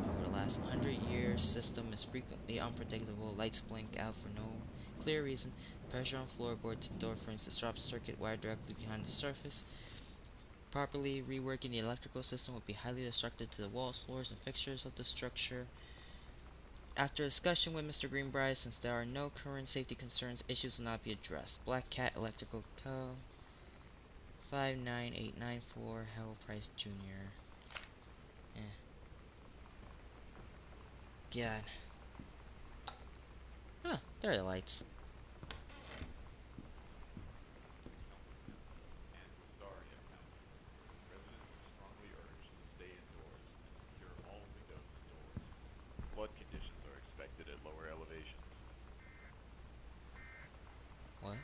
over the last 100 years. System is frequently unpredictable. Lights blink out for no clear reason. Pressure on floorboards and door frames disrupts circuit wired directly behind the surface. Properly reworking the electrical system would be highly destructive to the walls, floors, and fixtures of the structure. After discussion with Mr. Greenbright, since there are no current safety concerns, issues will not be addressed. Black Cat Electrical Co. 59894 Howell Price Jr. God. Huh, there are the lights. Flood conditions are expected at lower elevations. What?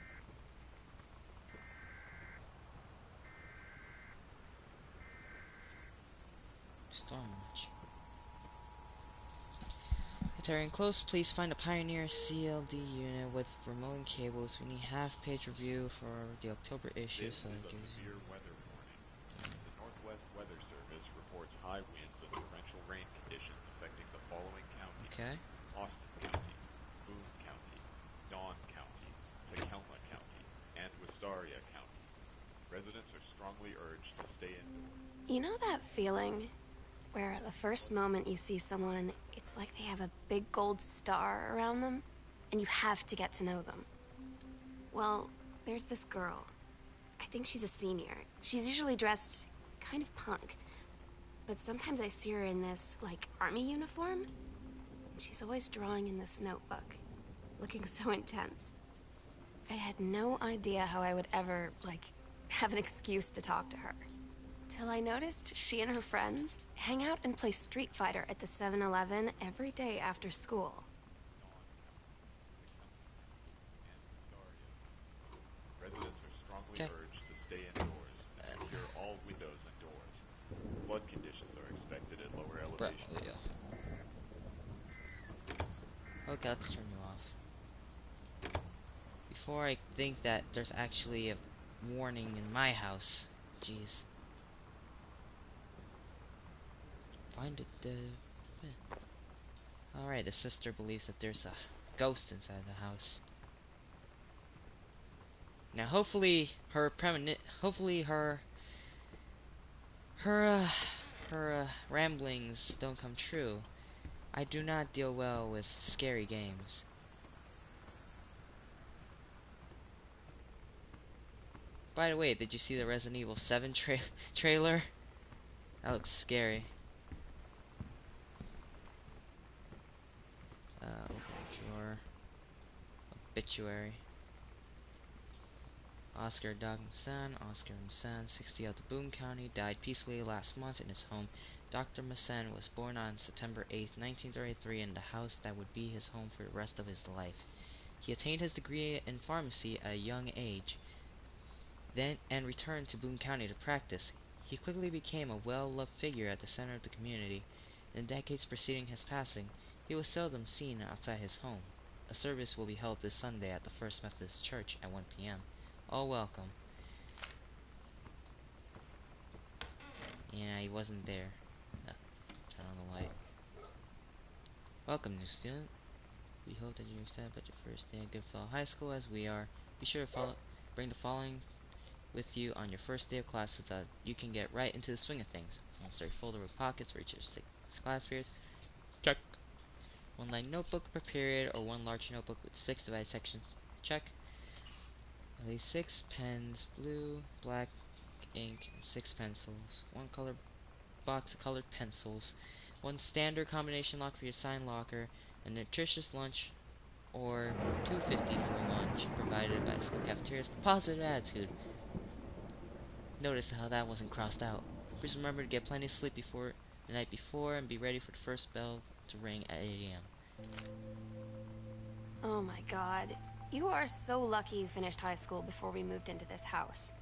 Storm watch. Entering close, please find a Pioneer CLD unit with remote cables. We need half-page review for the October issue, This so is it a gives severe weather warning. The Northwest strongly urge to stay indoors. You know that feeling where the first moment you see someone, it's like they have a big gold star around them, and you have to get to know them? Well, there's this girl. I think she's a senior. She's usually dressed kind of punk, but sometimes I see her in this, like, army uniform. She's always drawing in this notebook, looking so intense. I had no idea how I would ever, like, have an excuse to talk to her. Till I noticed she and her friends hang out and play Street Fighter at the 7-Eleven every day after school. Residents are strongly Okay. urged to stay indoors and secure all windows and doors. Flood conditions are expected at lower Bro, elevations. yeah. Okay, let's turn you off. Before I think that there's actually a warning in my house. Jeez. Find it, Alright, the sister believes that there's a ghost inside the house. Now, hopefully, her ramblings don't come true. I do not deal well with scary games. By the way, did you see the Resident Evil 7 trailer? That looks scary. Open drawer. Obituary. Oscar Dog-Massan, Oscar Massan, 60 out of Boone County, died peacefully last month in his home. Dr. Massan was born on September 8, 1933 in the house that would be his home for the rest of his life. He attained his degree in pharmacy at a young age, and returned to Boone County to practice. He quickly became a well-loved figure at the center of the community. In the decades preceding his passing, he was seldom seen outside his home. A service will be held this Sunday at the First Methodist Church at 1 p.m. All welcome. Yeah, he wasn't there. Turn on the light. Welcome, new student. We hope that you're excited about your first day at Goodfellow High School, as we are. Be sure to bring the following with you on your first day of class so that you can get right into the swing of things. One sturdy folder with pockets for each of 6 class periods. Check. One lined notebook per period, or one large notebook with 6 divided sections. Check. At least 6 pens, blue, black, ink, and 6 pencils. One color box of colored pencils. One standard combination lock for your sign locker. A nutritious lunch, or $2.50 for lunch provided by school cafeterias. Positive attitude. Notice how that wasn't crossed out. Please remember to get plenty of sleep before the night before and be ready for the first bell to ring at 8 a.m. Oh my god. You are so lucky you finished high school before we moved into this house.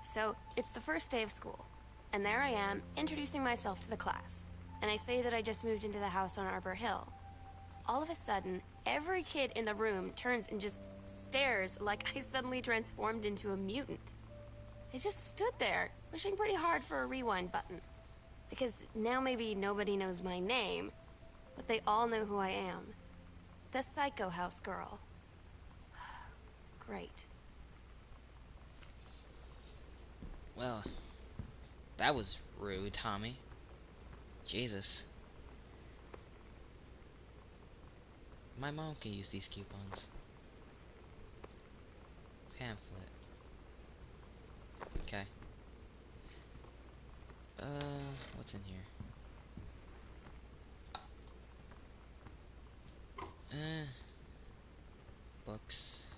So, it's the first day of school, and there I am, introducing myself to the class. And I say that I just moved into the house on Arbor Hill. All of a sudden, every kid in the room turns and just stares like I suddenly transformed into a mutant. I just stood there, wishing pretty hard for a rewind button. Because now maybe nobody knows my name, but they all know who I am. The Psycho House girl. Great. Well, that was rude, Tommy. Jesus. My mom can use these coupons. Pamphlet. Okay. What's in here? Books.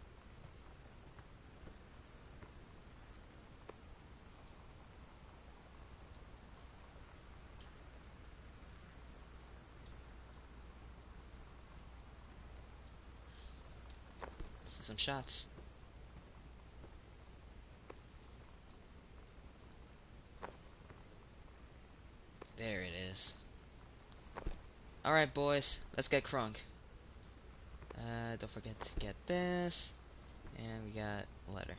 Let's do some shots. There it is. Alright, boys, let's get crunk. Don't forget to get this. And we got a letter.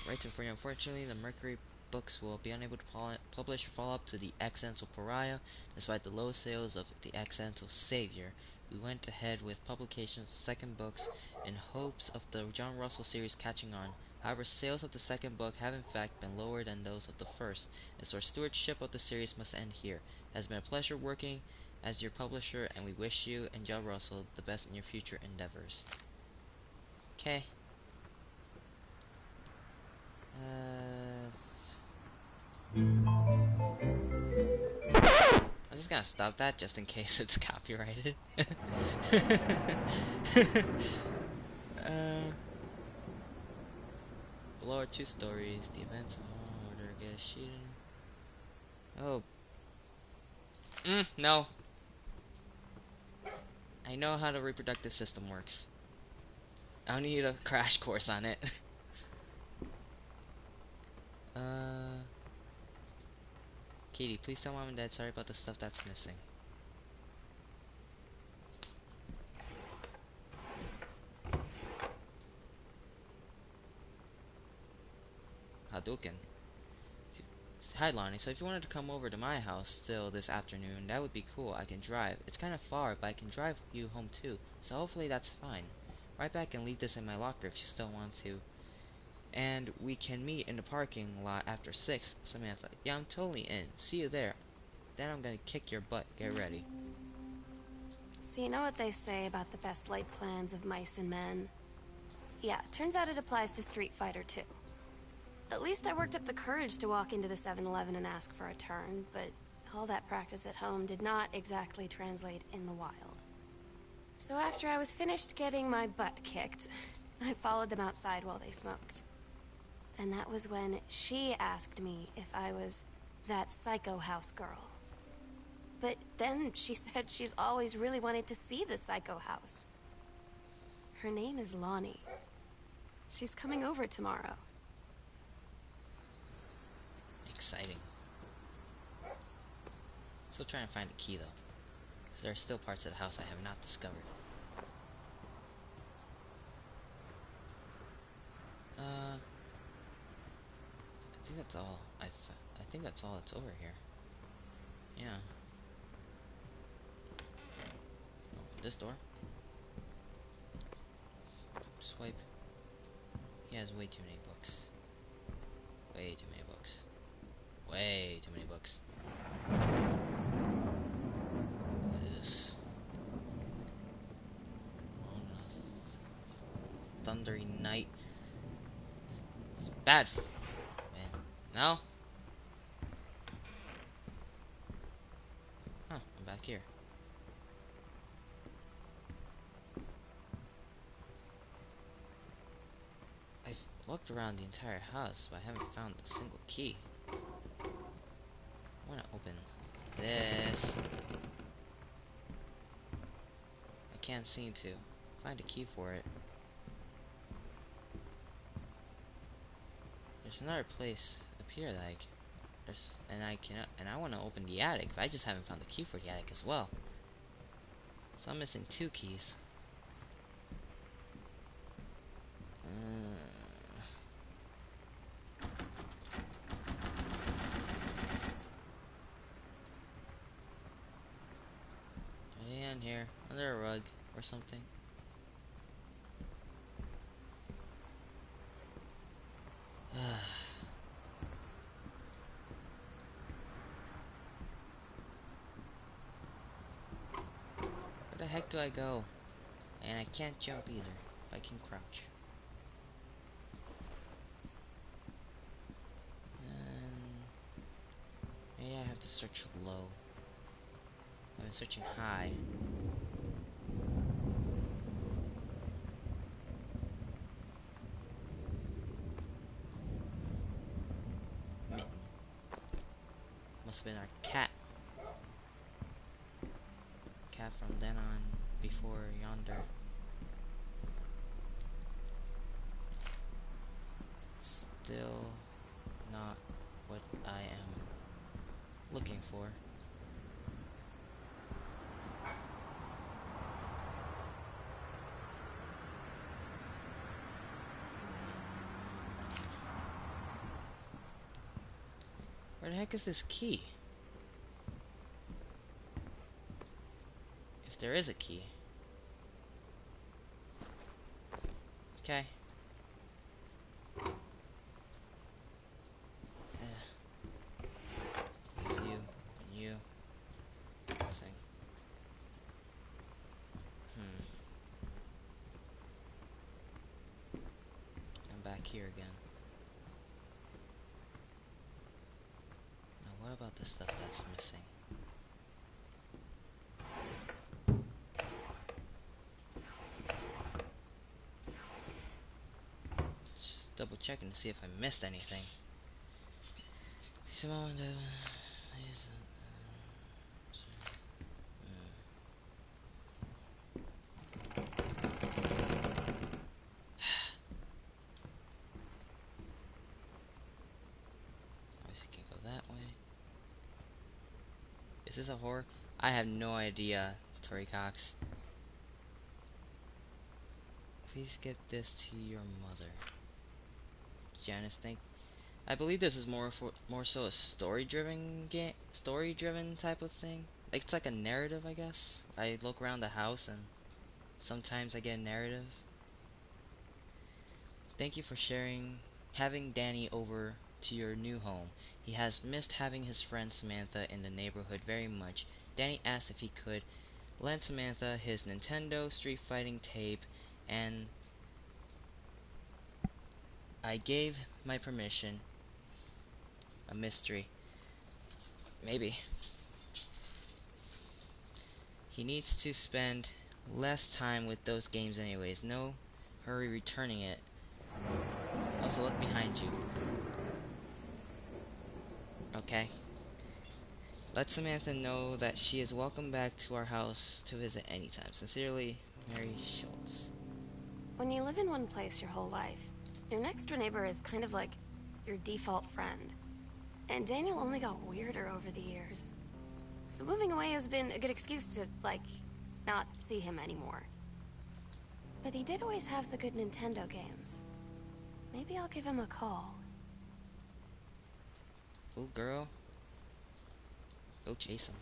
Right to free. Unfortunately, the Mercury books will be unable to publish or follow up to the Accidental Pariah, despite the low sales of the Accidental Savior. We went ahead with publications of second books in hopes of the John Russell series catching on. However, sales of the second book have in fact been lower than those of the first, and so our stewardship of the series must end here. It has been a pleasure working as your publisher, and we wish you and Joe Russell the best in your future endeavors. Okay. I'm just gonna stop that just in case it's copyrighted. uh, Below are 2 stories. The events of order get sheeted. Oh. No. I know how the reproductive system works. I don't need a crash course on it. Katie, please tell Mom and Dad sorry about the stuff that's missing. Hadouken. Hi Lonnie, so if you wanted to come over to my house still this afternoon, that would be cool. I can drive. It's kind of far, but I can drive you home too. So hopefully that's fine. Right back and leave this in my locker if you still want to. And we can meet in the parking lot after 6. Samantha, yeah, I'm totally in. See you there. Then I'm gonna kick your butt. Get ready. So you know what they say about the best laid plans of mice and men? Yeah, turns out it applies to Street Fighter too. At least I worked up the courage to walk into the 7-Eleven and ask for a turn, but all that practice at home did not exactly translate in the wild. So after I was finished getting my butt kicked, I followed them outside while they smoked. And that was when she asked me if I was that psycho house girl. But then she said she's always really wanted to see the psycho house. Her name is Lonnie. She's coming over tomorrow. Exciting. Still trying to find a key though, because there are still parts of the house I have not discovered. I think that's all. I think that's all that's over here. Yeah. Oh, this door. Swipe. He has way too many books. Way too many books. Way too many books. Look at this. Oh no. Thundery night. It's bad. Man. No? Huh, I'm back here. I've looked around the entire house, but I haven't found a single key. I want to open this. I can't seem to find a key for it. There's another place up here that I want to open the attic, but I just haven't found the key for the attic as well. So I'm missing 2 keys. In here, under a rug or something. Where the heck do I go? And I can't jump either, but I can crouch. Maybe I have to search low. I've been searching high. Mitten. Must have been our cat. Cat from then on, before yonder. Still not what I am looking for. Where the heck is this key? If there is a key. Okay. here again. Now what about the stuff that's missing? Just double checking to see if I missed anything. Simone, obviously can go that way. Is this a horror? I have no idea, Tori Cox. Please get this to your mother. Janice, I believe this is more so a story-driven type of thing. Like it's like a narrative, I guess. I look around the house and sometimes I get a narrative. Thank you for having Danny over to your new home. He has missed having his friend Samantha in the neighborhood very much. Danny asked if he could lend Samantha his Nintendo Street Fighting tape, and I gave my permission. A mystery. Maybe. He needs to spend less time with those games anyways. No hurry returning it. Also, look behind you. Okay. Let Samantha know that she is welcome back to our house to visit anytime. Sincerely, Mary Schultz. When you live in one place your whole life, your next door neighbor is kind of like your default friend. And Daniel only got weirder over the years. So moving away has been a good excuse to, like, not see him anymore. But he did always have the good Nintendo games. Maybe I'll give him a call. Oh, girl. Go chase him.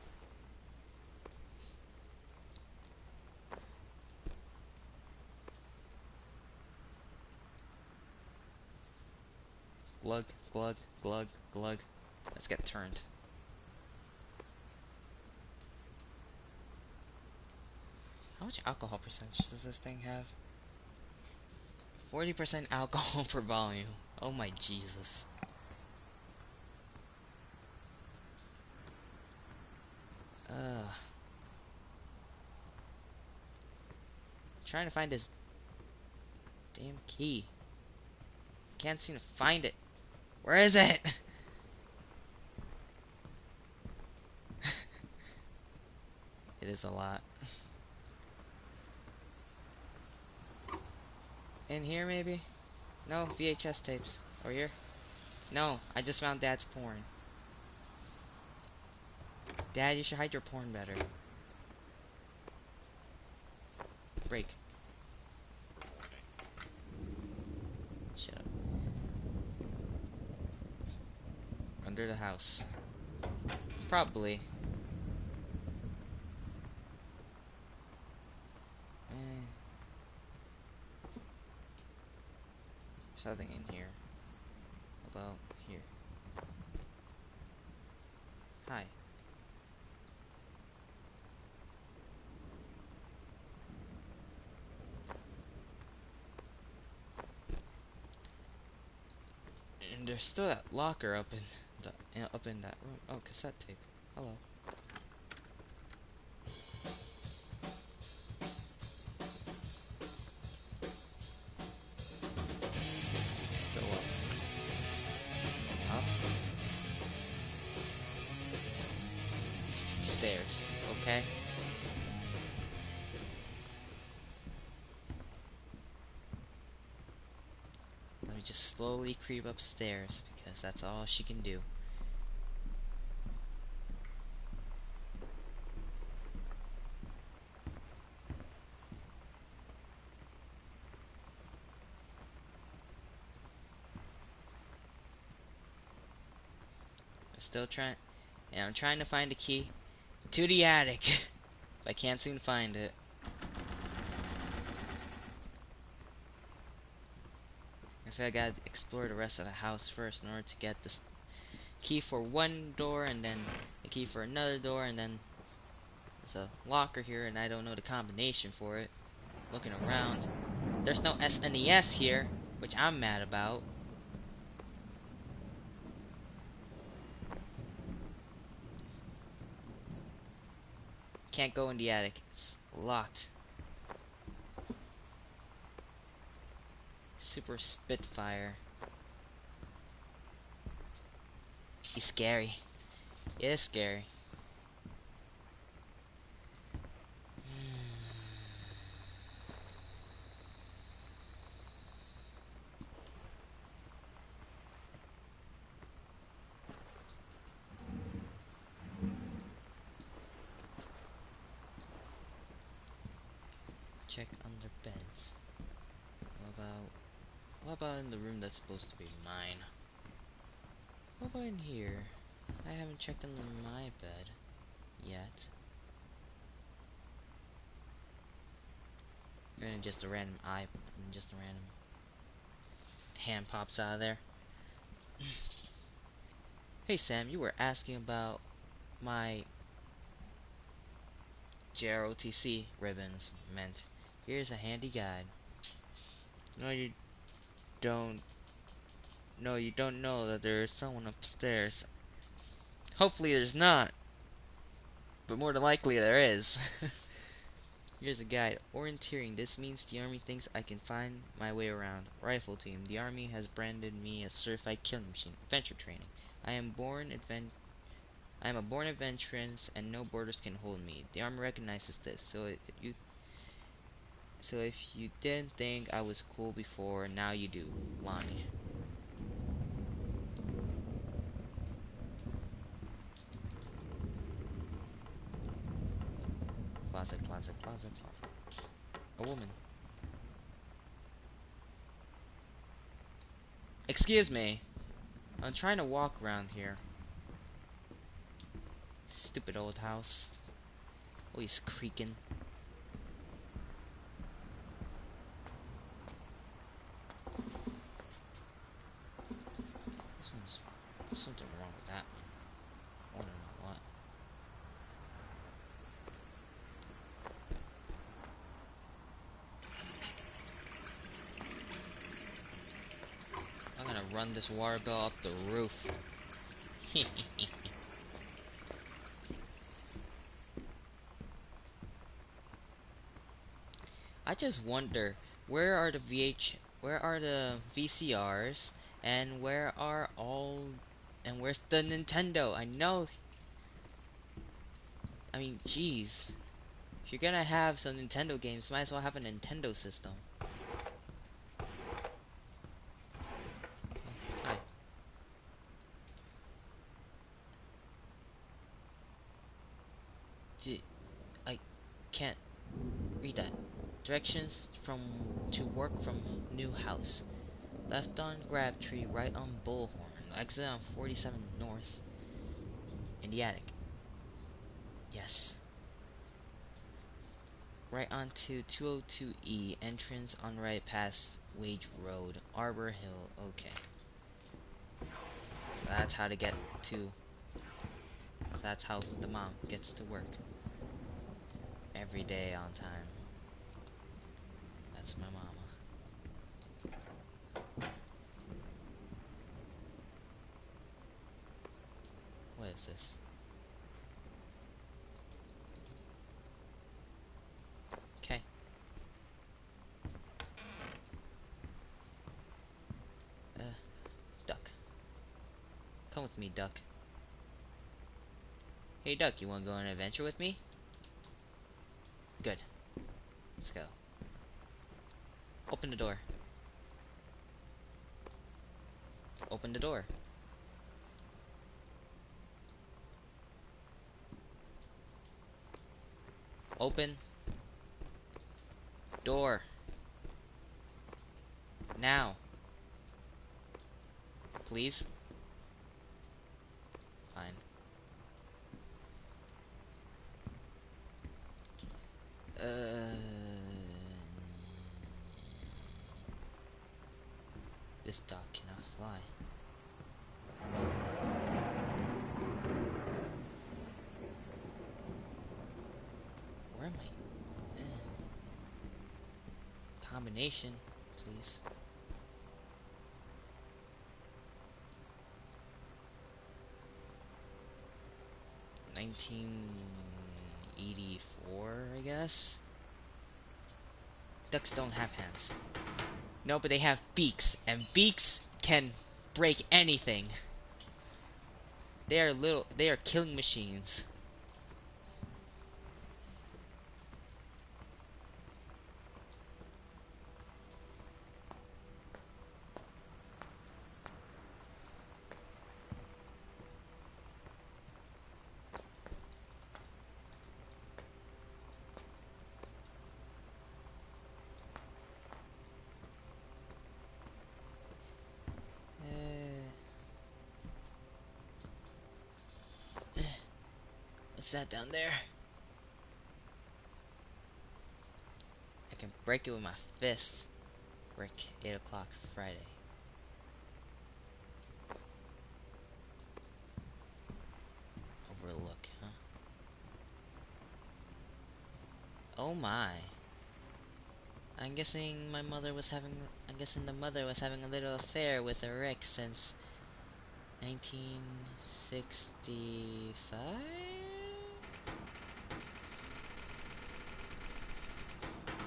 Glug, glug, glug, glug. Let's get turned. How much alcohol percentage does this thing have? 40% alcohol per volume. Oh my Jesus. Trying to find this damn key. Can't seem to find it. Where is it? It is a lot. In here, maybe? No, VHS tapes. Over here? No, I just found Dad's porn. Dad, you should hide your porn better. Break. Shut up. Under the house. Probably. There's nothing in here. About here. Hi. And there's still that locker up in that room. Oh, cassette tape. Hello. Go up. Up. Stairs. Okay. Let me just slowly creep upstairs because that's all she can do. I'm trying to find a key to the attic. But I can't seem to find it. I feel I gotta explore the rest of the house first in order to get this key for one door, and then the key for another door, and then there's a locker here, and I don't know the combination for it. Looking around, there's no SNES here. which I'm mad about. Can't go in the attic. It's locked. Super Spitfire. He's scary. It is scary. Check under beds. What about in the room that's supposed to be mine? What about in here? I haven't checked under my bed yet. And just a random hand pops out of there. Hey Sam, you were asking about my JROTC ribbons meant. Here's a handy guide. No, you don't. No, you don't know that there is someone upstairs. Hopefully there's not, but more than likely there is. Here's a guide. Orienteering. This means the army thinks I can find my way around. Rifle team. The army has branded me a certified killing machine. Adventure training. I am a born adventurous, and no borders can hold me. The army recognizes this. So if you didn't think I was cool before, now you do. Lying. Closet, closet, closet, closet. A woman. Excuse me. I'm trying to walk around here. Stupid old house. Always creaking. There's something wrong with that. I don't know what. I'm gonna run this water bill up the roof. I just wonder, where are the VCRs, and where's the Nintendo? I mean, jeez. If you're gonna have some Nintendo games, might as well have a Nintendo system. Hi. I can't read that. Directions to work from new house. Left on Crabtree, right on Bullhorn. Exit on 47 North. In the attic. Yes. Right onto 202E. Entrance on right past Wage Road. Arbor Hill. Okay. So that's how to get to... That's how the mom gets to work. Every day on time. That's my mama. What is this? Okay. Duck. Come with me, Duck. Hey, Duck, you wanna go on an adventure with me? Good. Let's go. Open the door. Open the door. Open. Door. Now. Please. Fine. This dog cannot fly. Where am I? Combination, please. 1984, I guess. Ducks don't have hands. No, but they have beaks, and beaks can break anything. They are killing machines. What's that down there? I can break it with my fist. Rick, 8 o'clock Friday. Overlook, huh? Oh my. I'm guessing the mother was having a little affair with a Rick since 1965?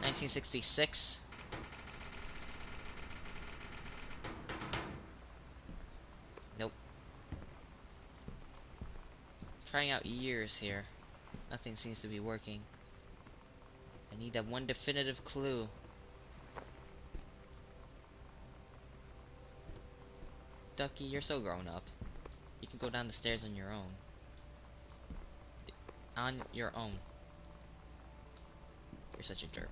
1966? Nope. Trying out years here. Nothing seems to be working. I need that one definitive clue. Ducky, you're so grown up. You can go down the stairs on your own. On your own. You're such a derp.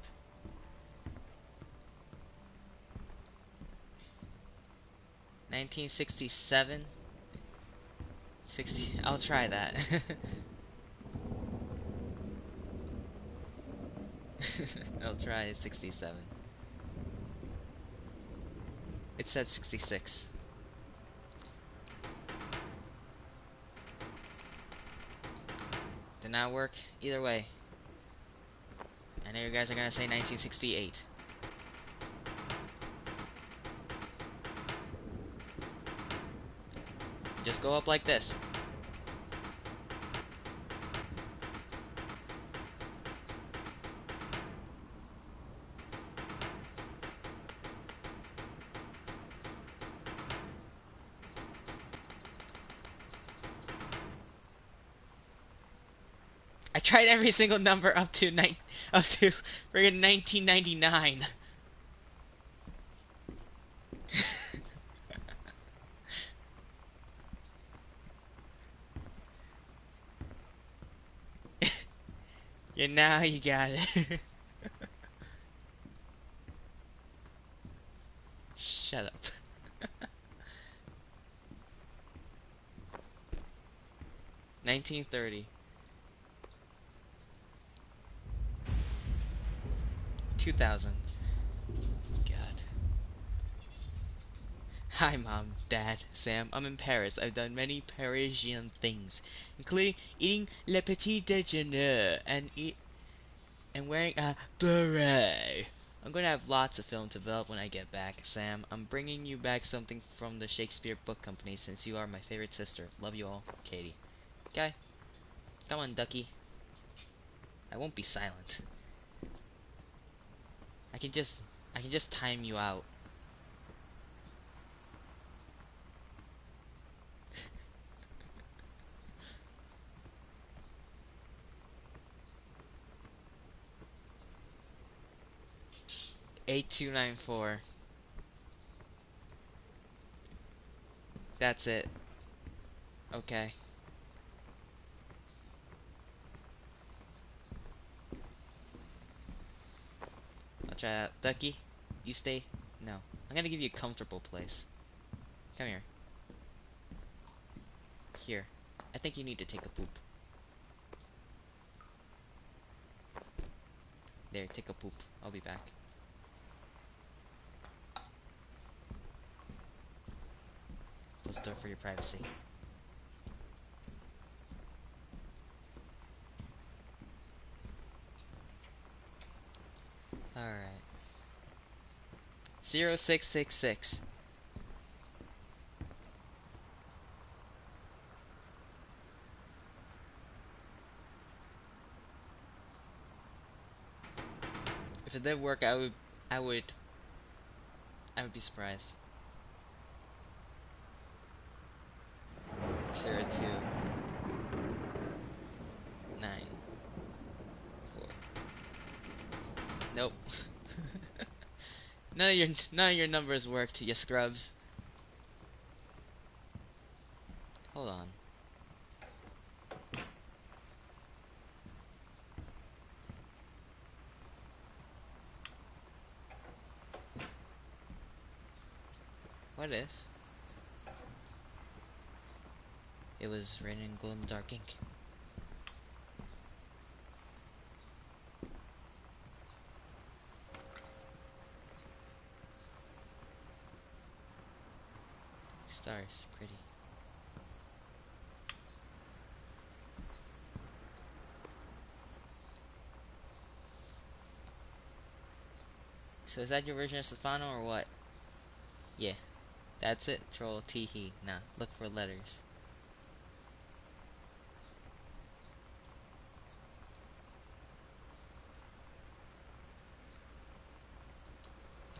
$1967? 60. I'll try that. I'll try 67. It said 66. Did not work either way. I know you guys are gonna say 1968. Just go up like this. I tried every single number up to friggin' 1999. Yeah, now you got it. Shut up. 1930. 2000. God. Hi, Mom, Dad, Sam. I'm in Paris. I've done many Parisian things, including eating le petit déjeuner and wearing a beret. I'm going to have lots of film to develop when I get back, Sam. I'm bringing you back something from the Shakespeare Book Company since you are my favorite sister. Love you all, Katie. Okay? Come on, Ducky. I won't be silent. I can just time you out. Eight two nine four. That's it. Okay. I'll try that. Ducky, you stay. No. I'm gonna give you a comfortable place. Come here. Here. I think you need to take a poop. There, take a poop. I'll be back. Close the door for your privacy. Alright. 0666. it did work, I would, I would be surprised. 029. Nope. none of your numbers worked, you scrubs. Hold on. What if it was written in glow in the dark ink? Stars, pretty. So is that your version of Stefano or what? Yeah, that's it. Troll teehee. Nah, look for letters.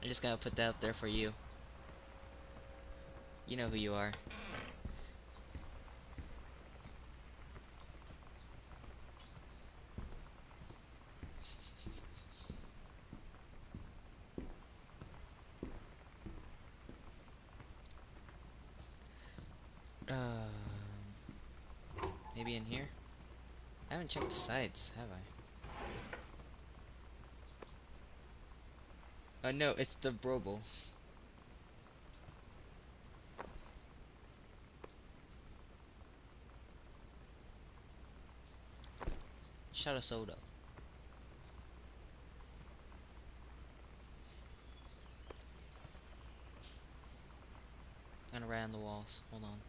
I'm just gonna put that out there for you. You know who you are. Maybe in here? I haven't checked the sides, have I? Oh no, it's the Brobel. Shot a soda. I'm gonna write on the walls. Hold on.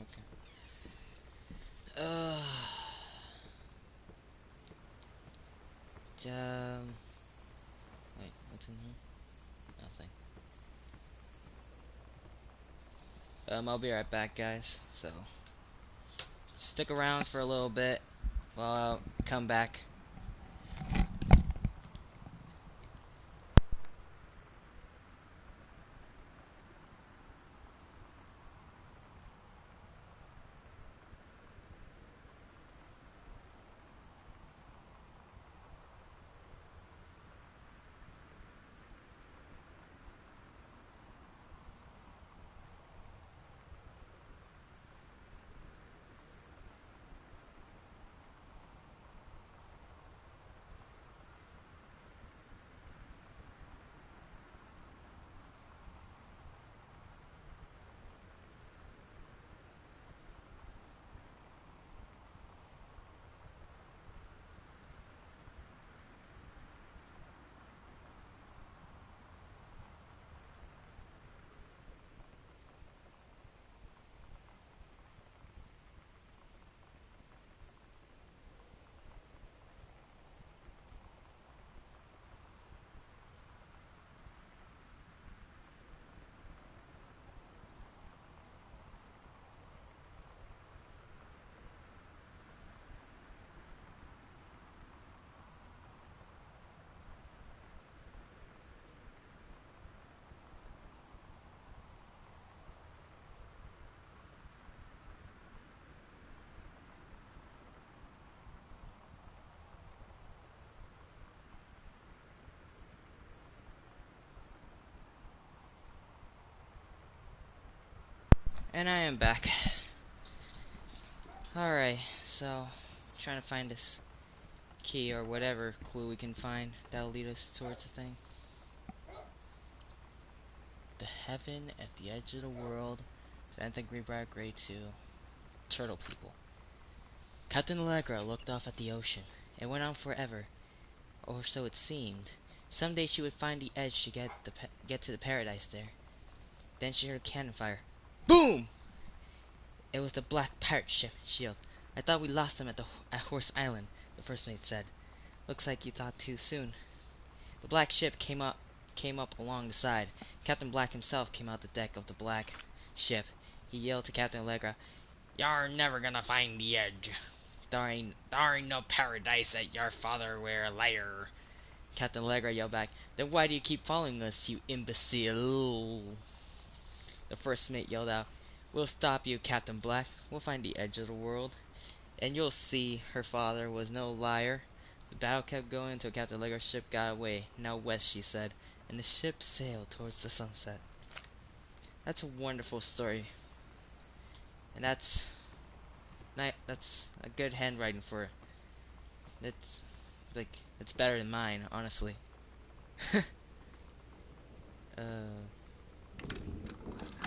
Okay. Wait, what's in here? Nothing. I'll be right back, guys. So, stick around for a little bit while I'll come back. And I am back. Alright, so trying to find this key or whatever clue we can find that'll lead us towards the thing. The heaven at the edge of the world. Samantha Greenbrier, Grade 2. Turtle people. Captain Allegra looked off at the ocean. It went on forever, or so it seemed. Someday she would find the edge to get to the paradise there. Then she heard a cannon fire. Boom! It was the black pirate ship, Shield. I thought we lost them at Horse Island, the first mate said. Looks like you thought too soon. The black ship came up along the side. Captain Black himself came out the deck of the black ship. He yelled to Captain Allegra, "You're never gonna find the edge. There ain't no paradise at your father where lair." Captain Allegra yelled back, "Then why do you keep following us, you imbecile?" The first mate yelled out, "We'll stop you, Captain Black. We'll find the edge of the world. And you'll see her father was no liar." The battle kept going until Captain Allegra's ship got away. "Now west," she said, and the ship sailed towards the sunset. That's a wonderful story. And that's a good handwriting for it. It's like it's better than mine, honestly.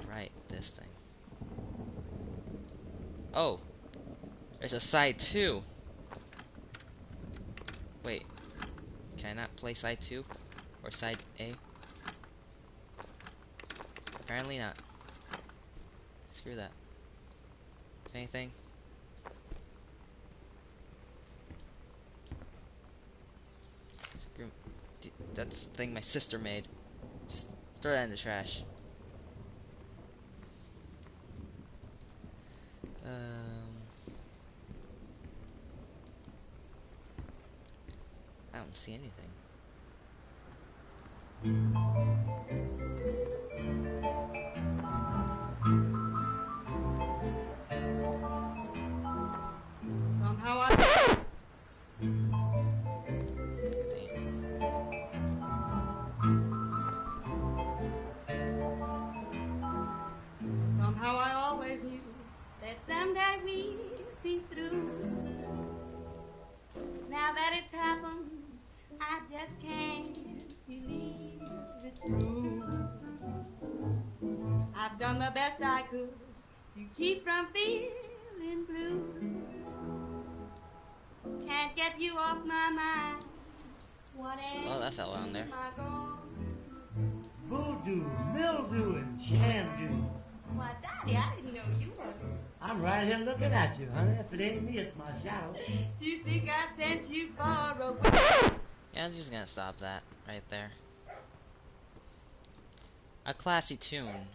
Right, this thing. Oh, there's a side 2. Wait, can I not play side 2? Or side A? Apparently not. Screw that. Anything? Screw. That's the thing my sister made. Just throw that in the trash. I don't see anything. Somehow I always knew that someday we'd see through. Now that it's happened, I just can't believe it's true. I've done the best I could to keep from feeling blue. Can't get you off my mind. Well, that fell down there. Voodoo, mildew, and shandu. Why, Daddy, I didn't know you were. I'm right here looking at you, honey. If it ain't me, it's my shadow. Do you think I sent you far away? Yeah, I'm just gonna stop that right there. A classy tune.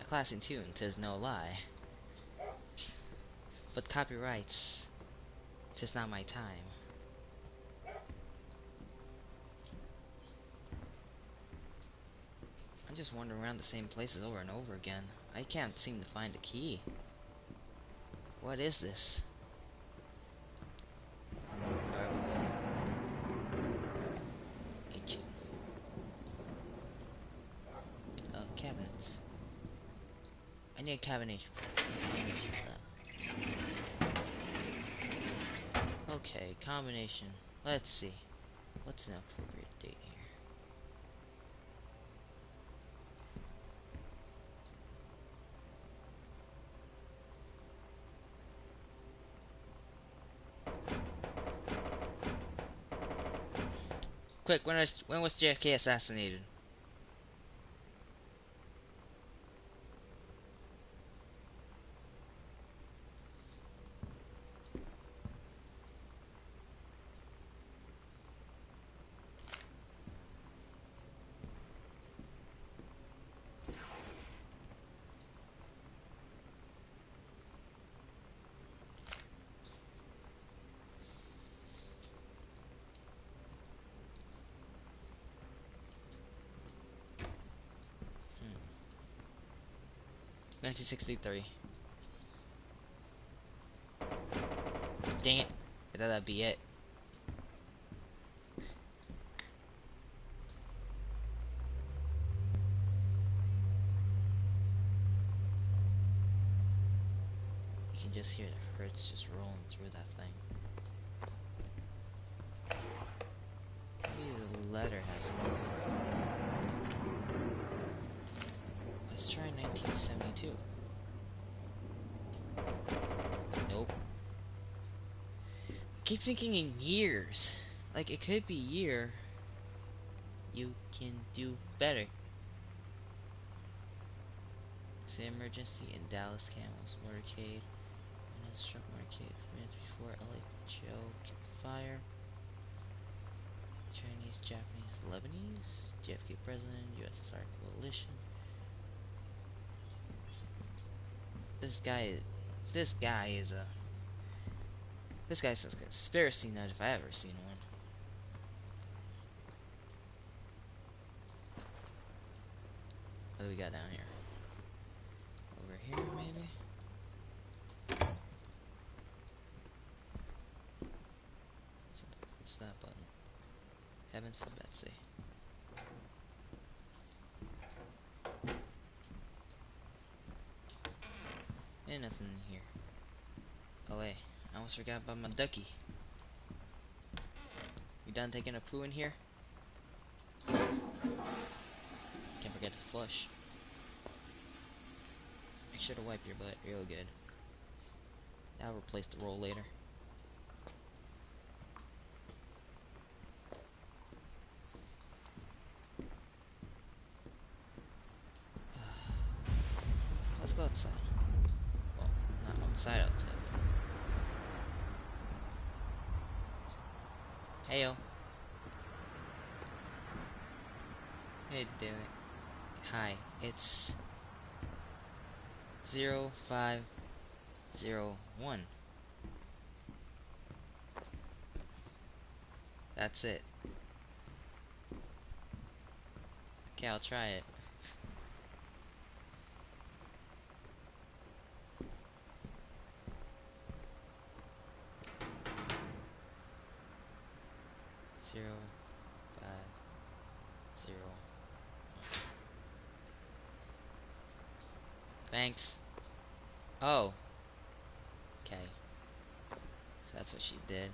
A classy tune, 'tis no lie. But copyrights, 'tis not my time. I'm just wandering around the same places over and over again. I can't seem to find a key. What is this? Alright, we go. Ancient. Cabinets. I need a cabinet. Okay, combination. Let's see. What's an appropriate date here? Quick, when was JFK assassinated? Hmm. 1963. Dang it. I thought that'd be it. You can just hear the hertz just rolling through that thing. Maybe the letter has another one. Let's try 1972. Nope. I keep thinking in years. Like, it could be year. You can do better. Say emergency in Dallas Camels motorcade. When it's struck motorcade minutes before LHO can fire. Chinese, Japanese, Lebanese, JFK president, USSR coalition. This guy is a this guy's a conspiracy nut if I ever seen one. What do we got down here? Over here, maybe? What's that button? Heavens to Betsy. Ain't nothing in here. Oh wait, I almost forgot about my ducky. You done taking a poo in here? Can't forget to flush. Make sure to wipe your butt real good. I'll replace the roll later. Let's go outside. Well, not outside, but... Heyo. Hey, do it. Hi, it's 0501. That's it. Okay, I'll try it. Zero, 5, 0. Thanks. Oh. Okay. So that's what she did.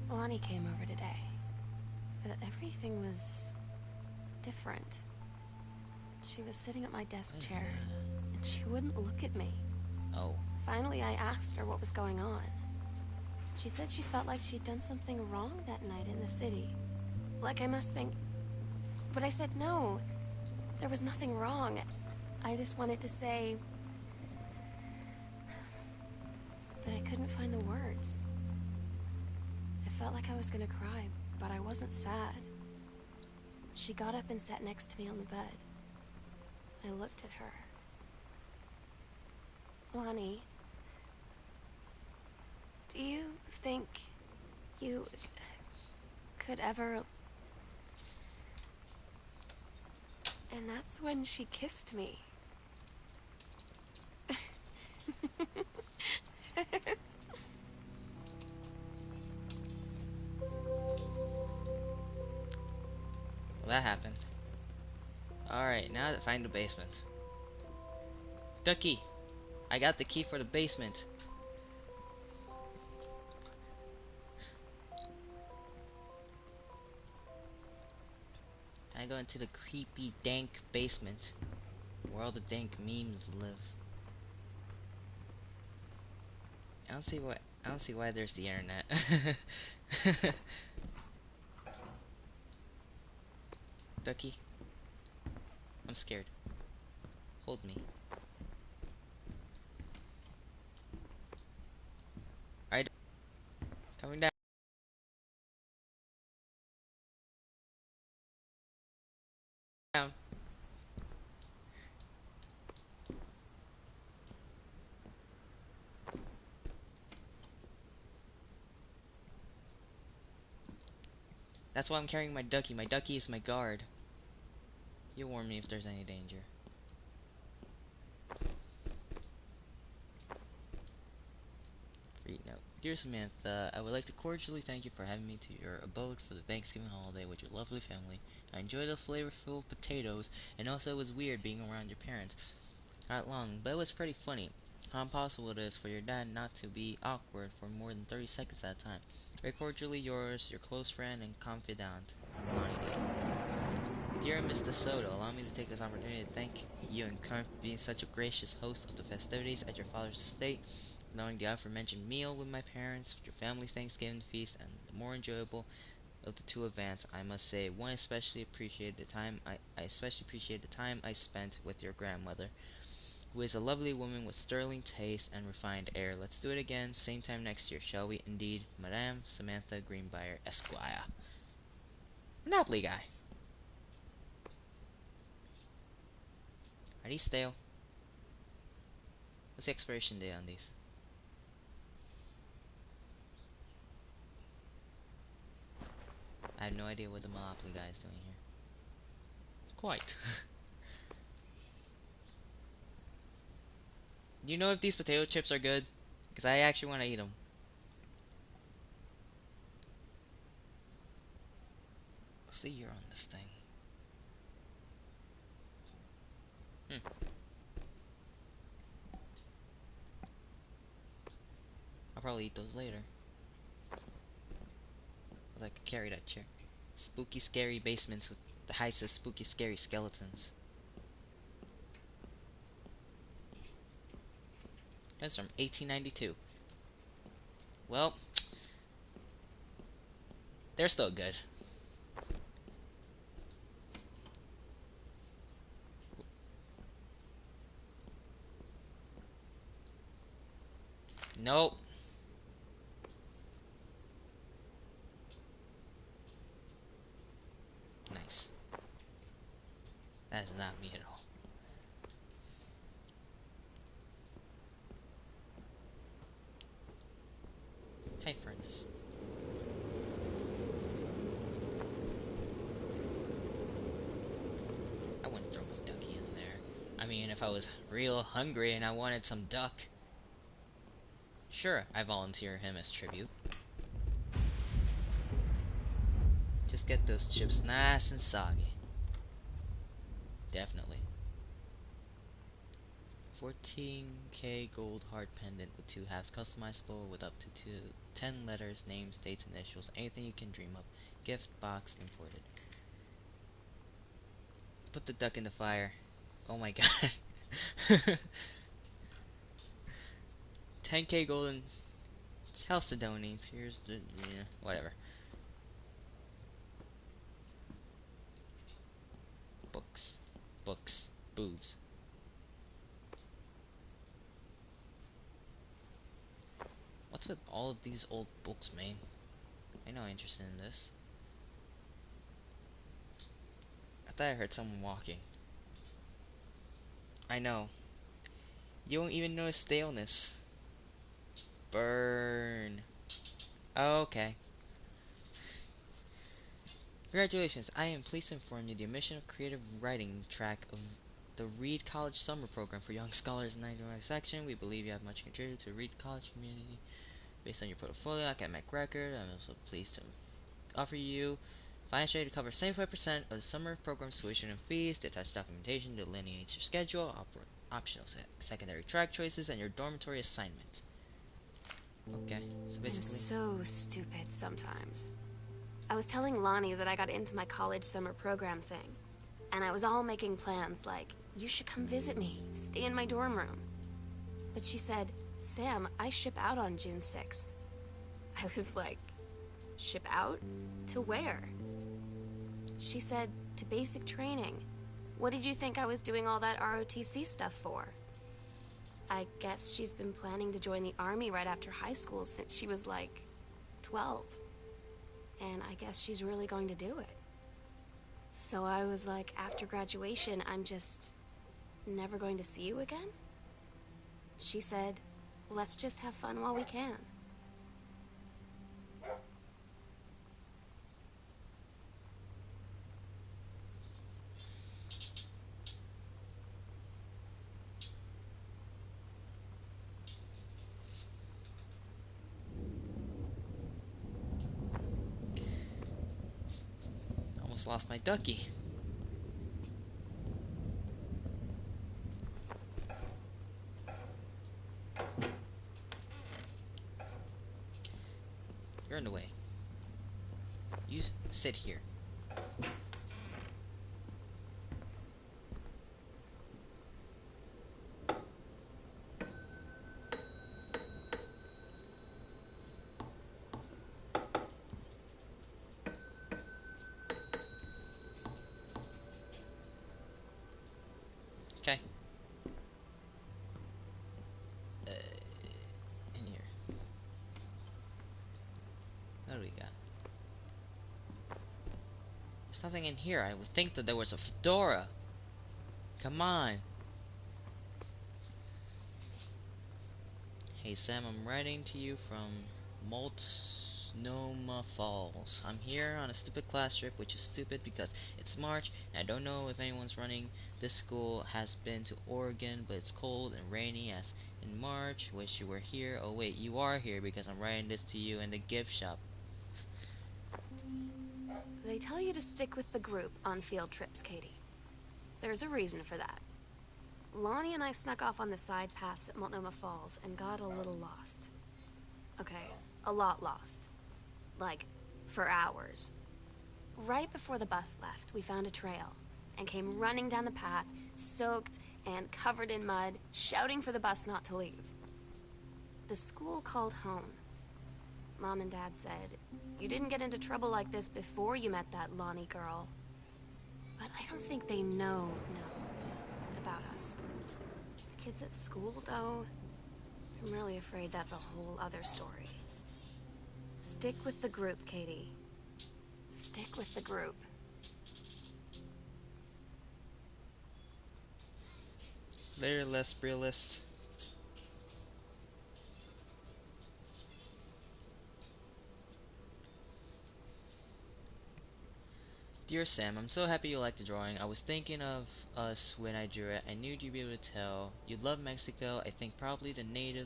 Lonnie came over today, but everything was different. She was sitting at my desk chair, and she wouldn't look at me. Oh. Finally, I asked her what was going on. She said she felt like she'd done something wrong that night in the city. Like I must think... But I said no. There was nothing wrong. I just wanted to say... But I couldn't find the words. I felt like I was gonna cry, but I wasn't sad. She got up and sat next to me on the bed. I looked at her. Lonnie, do you think you could ever... And that's when she kissed me. Well, that happened. Alright, now to find the basement. Ducky! I got the key for the basement. I go into the creepy, dank basement where all the dank memes live. I don't see why there's the internet. Ducky, I'm scared. Hold me. Alright, coming down. That's why I'm carrying my ducky. My ducky is my guard. You'll warn me if there's any danger. Read note. Dear Samantha, I would like to cordially thank you for having me to your abode for the Thanksgiving holiday with your lovely family. I enjoyed the flavorful potatoes, and also it was weird being around your parents. Not long, but it was pretty funny. How impossible it is for your dad not to be awkward for more than 30 seconds at a time. Very cordially yours, your close friend and confidant, Lonnie D. Dear Miss DeSoto, allow me to take this opportunity to thank you and Kern for being such a gracious host of the festivities at your father's estate, allowing the aforementioned meal with my parents, your family's Thanksgiving feast, and the more enjoyable of the two events. I must say, I especially appreciate the time I spent with your grandmother. who is a lovely woman with sterling taste and refined air. Let's do it again, same time next year, shall we? Indeed, Madame Samantha Greenbrier, Esquire. Monopoly guy. Are these stale? What's the expiration date on these? I have no idea what the Monopoly guy is doing here. Quite. Do you know if these potato chips are good? Because I actually want to eat them. What's the year on this thing? I'll probably eat those later. But I could carry that chair. Spooky, scary basements with the heist of spooky, scary skeletons. That's from 1892. Well, they're still good. Nope. Nice. That is not me at all. Hey, friends. I wouldn't throw my ducky in there. I mean, if I was real hungry and I wanted some duck, sure, I volunteer him as tribute. Just get those chips nice and soggy. Definitely. 14K gold heart pendant with 2 halves, customizable with up to 10 letters, names, dates, initials, anything you can dream of. Gift box imported. Put the duck in the fire. Oh my god. 10K golden Chalcedony. Here's the whatever. Books, boobs. What's with all of these old books, man? I'm not interested in this. I thought I heard someone walking. I know. You don't even notice staleness. Burn. Okay. Congratulations, I am pleased to inform you the admission of creative writing track of the Reed College Summer Program for Young Scholars in 95 section. We believe you have much contributed to the Reed College community. Based on your portfolio, academic record, I'm also pleased to offer you financial aid to cover 75% of the summer program's tuition and fees. The attached documentation delineates your schedule, optional secondary track choices, and your dormitory assignment. Okay, so basically... I'm so stupid sometimes. I was telling Lonnie that I got into my college summer program thing, and I was all making plans like, you should come visit me, stay in my dorm room. But she said, Sam, I ship out on June 6th. I was like, ship out? To where? She said, to basic training. What did you think I was doing all that ROTC stuff for? I guess she's been planning to join the army right after high school since she was like 12. And I guess she's really going to do it. So I was like, after graduation, I'm just never going to see you again? She said, let's just have fun while we can. Almost lost my ducky. You're in the way. You sit here. Okay. There's nothing in here. I would think that there was a fedora. Come on. Hey Sam, I'm writing to you from Multnomah Falls. I'm here on a stupid class trip, which is stupid because it's March and I don't know if anyone's running. This school has been to Oregon, but it's cold and rainy as in March. Wish you were here. Oh wait, you are here because I'm writing this to you in the gift shop. They tell you to stick with the group on field trips, Katie. There's a reason for that. Lonnie and I snuck off on the side paths at Multnomah Falls and got a little lost. Okay, a lot lost. Like, for hours. Right before the bus left, we found a trail and came running down the path, soaked and covered in mud, shouting for the bus not to leave. The school called home. Mom and Dad said, "You didn't get into trouble like this before you met that Lonnie girl." But I don't think they know about us. The kids at school, though, I'm really afraid that's a whole other story. Stick with the group, Katie. Stick with the group. Later, less realist. Dear Sam, I'm so happy you like the drawing. I was thinking of us when I drew it. I knew you'd be able to tell. You'd love Mexico. I think probably the nature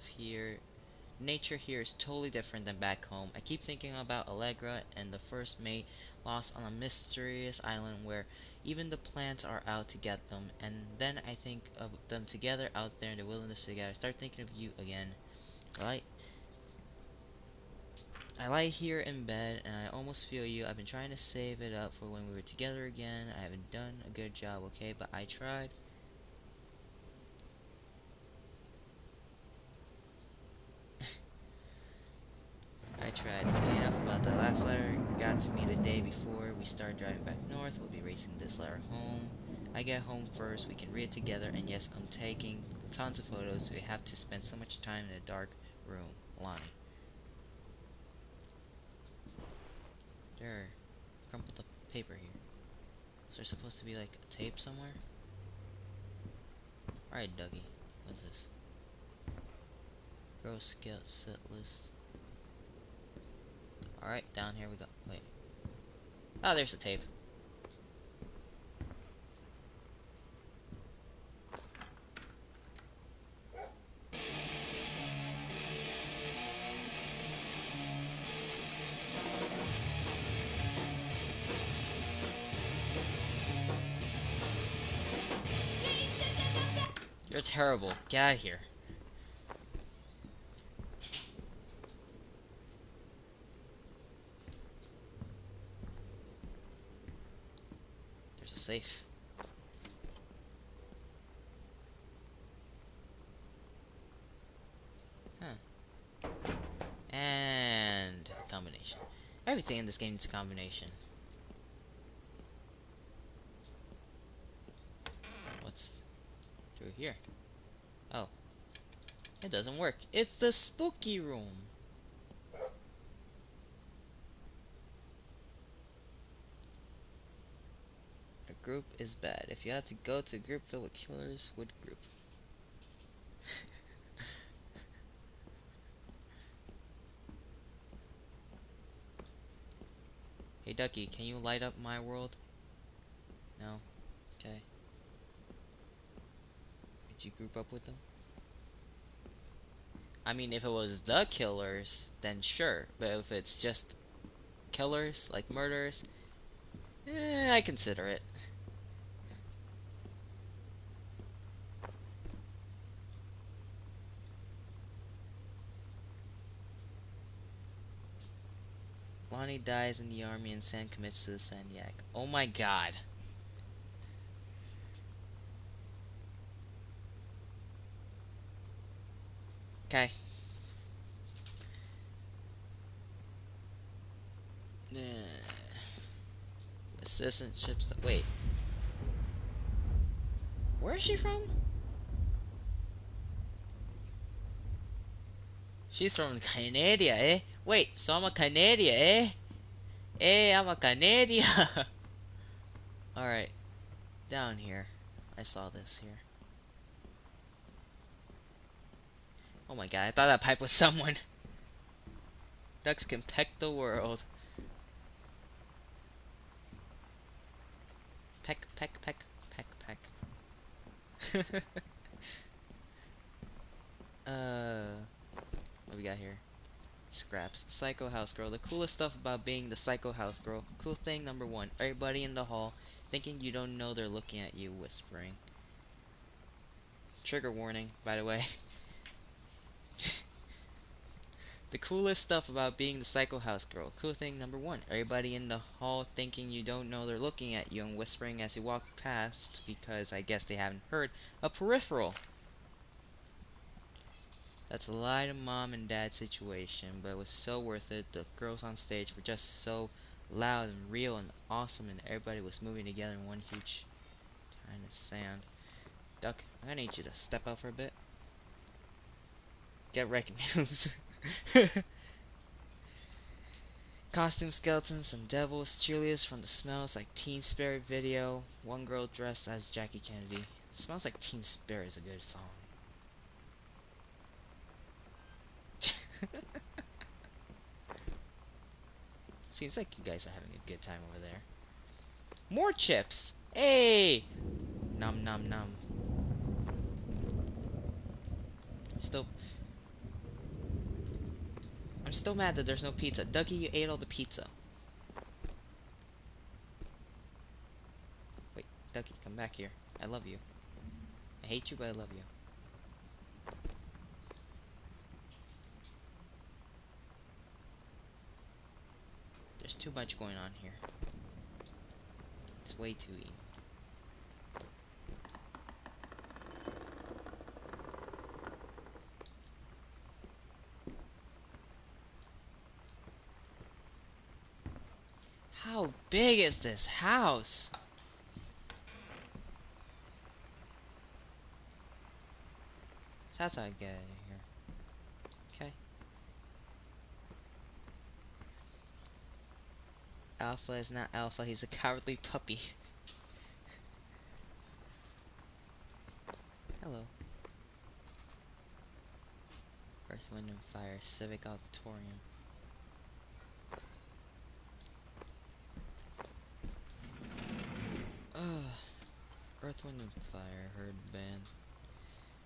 here is totally different than back home. I keep thinking about Allegra and the first mate lost on a mysterious island where even the plants are out to get them. And then I think of them together out there in the wilderness together. I start thinking of you again. I lie here in bed and I almost feel you. I've been trying to save it up for when we were together again. I haven't done a good job, okay, but I tried. I tried. Okay, enough about that. Last letter got to me the day before we start driving back north. We'll be racing this letter home. I get home first, we can read it together, and yes, I'm taking tons of photos, so we have to spend so much time in a dark room. Lonnie. There, crumpled up paper here. Is there supposed to be like a tape somewhere? Alright, Dougie. What's this? Girl Scout set list. Alright, down here we go. Wait. Oh, there's the tape. You're terrible. Get out of here. There's a safe. Huh. And combination. Everything in this game needs a combination. What's through here? Oh. It doesn't work. It's the spooky room. A group is bad. If you had to go to a group filled with killers, what group? Hey Ducky, can you light up my world? No? Okay. Did you group up with them? I mean, if it was the killers, then sure. But if it's just killers, like murderers, I consider it. Lonnie dies in the army and Sam commits suicide in Yak. Oh my god. Okay. Citizenships. Wait. Where is she from? She's from Canada, eh? Wait, so I'm a Canadian, eh? Eh, I'm a Canadian. Alright, down here. I saw this here. Oh my god, I thought that pipe was someone. Ducks can peck the world. Peck, peck, peck, peck, peck. What we got here? Scraps. Psycho house girl. The coolest stuff about being the psycho house girl. Cool thing number 1. Everybody in the hall thinking you don't know they're looking at you, whispering. Trigger warning, by the way. The coolest stuff about being the psycho house girl. Cool thing number 1. Everybody in the hall thinking you don't know they're looking at you and whispering as you walk past because I guess they haven't heard. A peripheral. That's a lie to mom and dad situation, but it was so worth it. The girls on stage were just so loud and real and awesome, and everybody was moving together in one huge kind of sand. Duck, I'm gonna need you to step out for a bit. Get wrecking moves. Costume skeletons and devils, cheerleaders from the Smells Like Teen Spirit video. One girl dressed as Jackie Kennedy. Smells Like Teen Spirit is a good song. Seems like you guys are having a good time over there. More chips! Hey! Nom nom nom. I'm still mad that there's no pizza. Dougie, you ate all the pizza. Wait, Dougie, come back here. I love you. I hate you, but I love you. There's too much going on here. It's way too easy. How big is this house? So that's how I get out of here. Okay. Alpha is not alpha, he's a cowardly puppy. Hello. Earth, Wind, and Fire, Civic Auditorium. Earth, Wind, and Fire, heard band.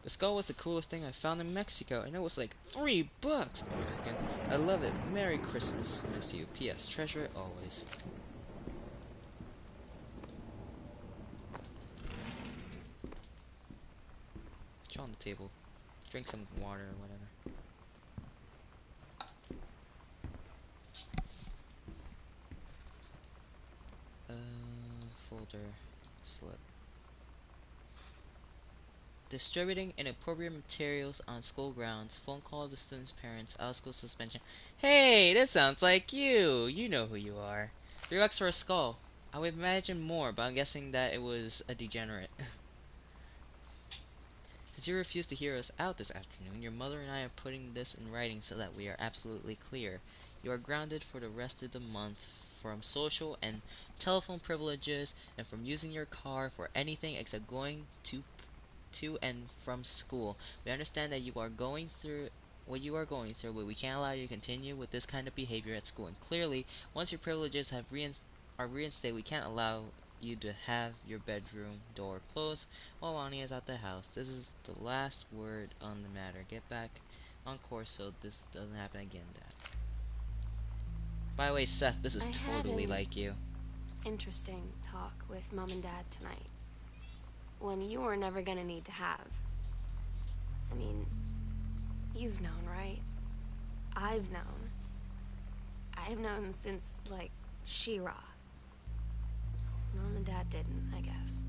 The skull was the coolest thing I found in Mexico, and it was like $3 American. I love it. Merry Christmas. Miss you. P.S. Treasure it always. Chill on the table. Drink some water or whatever. Folder. Slip. Distributing inappropriate materials on school grounds. Phone call to students' parents. Out of school suspension. Hey, this sounds like you. You know who you are. $3 for a skull. I would imagine more, but I'm guessing that it was a degenerate. Since you refuse to hear us out this afternoon, your mother and I are putting this in writing so that we are absolutely clear. You are grounded for the rest of the month from social and telephone privileges and from using your car for anything except going to and from school. We understand that you are going through what you are going through, but we can't allow you to continue with this kind of behavior at school. And clearly, once your privileges have are reinstated, we can't allow you to have your bedroom door closed while Lonnie is at the house. This is the last word on the matter. Get back on course so this doesn't happen again, Dad. By the way, Seth, this is totally like you. Interesting talk with Mom and Dad tonight. One you were never gonna need to have. I mean, you've known, right? I've known. I've known since, like, She-Ra. Mom and Dad didn't, I guess.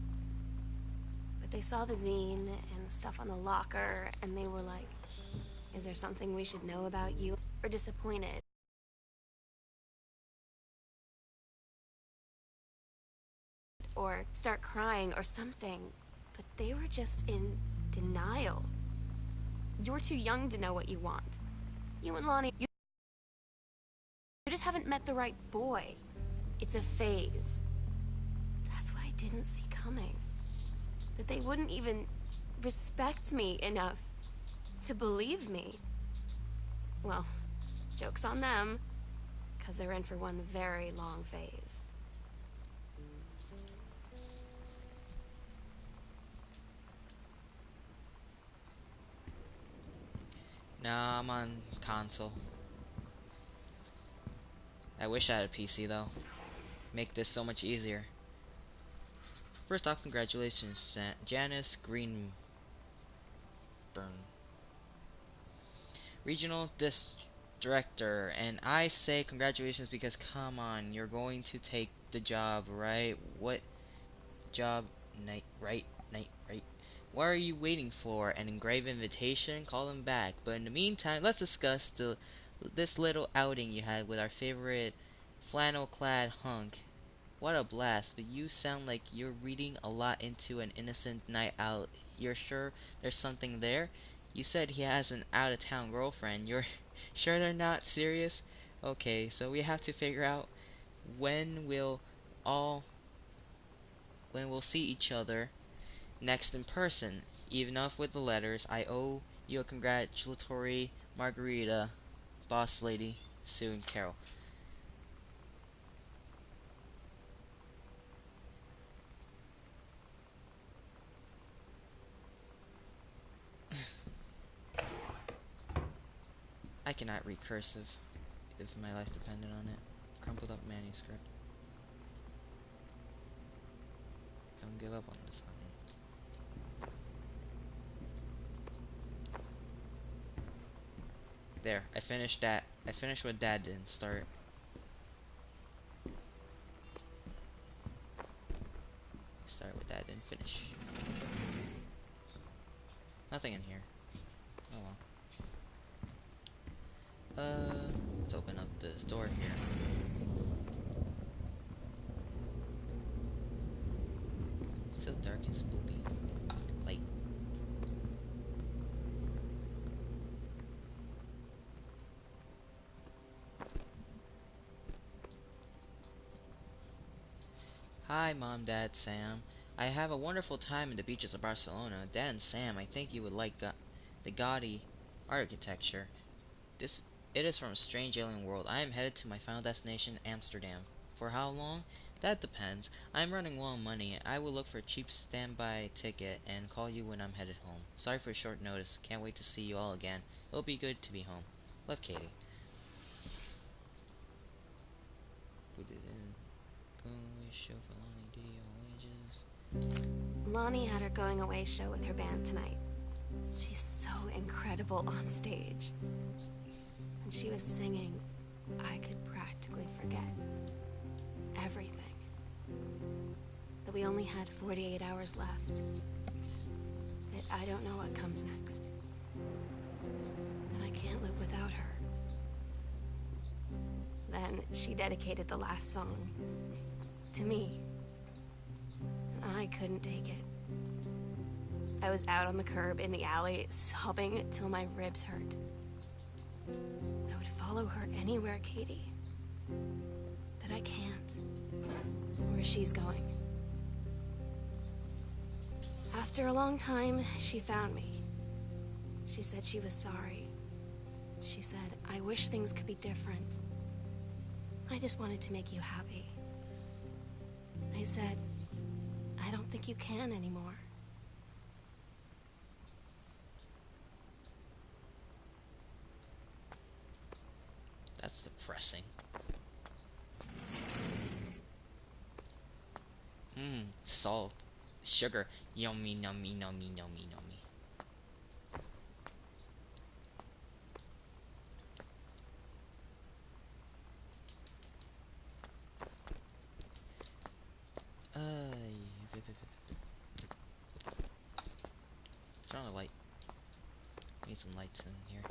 But they saw the zine and the stuff on the locker, and they were like, is there something we should know about you? Or disappointed. Or start crying or something. But they were just in denial. You're too young to know what you want. You and Lonnie, you just haven't met the right boy. It's a phase. That's what I didn't see coming. That they wouldn't even respect me enough to believe me. Well, joke's on them, because they're in for one very long phase. Nah, I'm on console. I wish I had a PC though. Make this so much easier. First off, congratulations, Janice Greenburn. Regional Disc Director, and I say congratulations because come on, you're going to take the job, right? What job? Right? What are you waiting for? An engraved invitation? Call him back. But in the meantime, let's discuss this little outing you had with our favorite flannel-clad hunk. What a blast, but you sound like you're reading a lot into an innocent night out. You're sure there's something there? You said he has an out-of-town girlfriend. You're sure they're not serious? Okay, so we have to figure out when we'll see each other next in person. Enough with the letters. I owe you a congratulatory margarita, boss lady. Soon, Carol. I cannot read cursive if my life depended on it. Crumpled up manuscript. Don't give up on this, honey. There, I finished that. I finished what Dad didn't start. Start what Dad didn't finish. Nothing in here. Oh well. Let's open up this door here. So dark and spooky. Light. Hi, Mom, Dad, Sam. I have a wonderful time in the beaches of Barcelona. Dad and Sam, I think you would like the gaudy architecture. It is from a strange alien world. I am headed to my final destination, Amsterdam. For how long? That depends. I am running low on money. I will look for a cheap standby ticket and call you when I'm headed home. Sorry for short notice. Can't wait to see you all again. It'll be good to be home. Love, Katie. Put it in. Going away show for Lonnie D. All ages. Lonnie had her going away show with her band tonight. She's so incredible on stage. And she was singing, I could practically forget everything. That we only had 48 hours left. That I don't know what comes next. That I can't live without her. Then she dedicated the last song to me. And I couldn't take it. I was out on the curb in the alley, sobbing till my ribs hurt. I would follow her anywhere, Katie. But I can't. Where she's going. After a long time, she found me. She said she was sorry. She said, I wish things could be different. I just wanted to make you happy. I said, I don't think you can anymore. That's depressing. Salt. Sugar. Yummy, nummy, nummy, nummy, nummy. Turn on the light. Need some lights in here.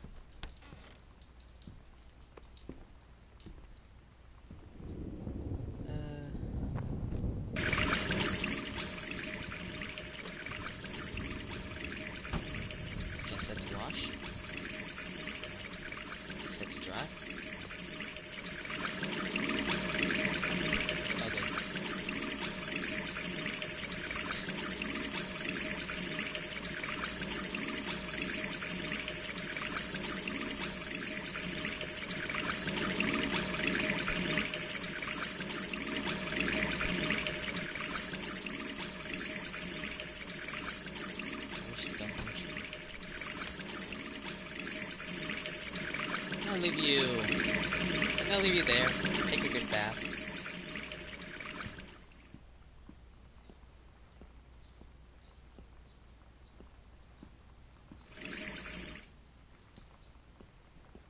Set to wash. Set to dry. Okay. leave you. I'm gonna leave you there. Take a good bath.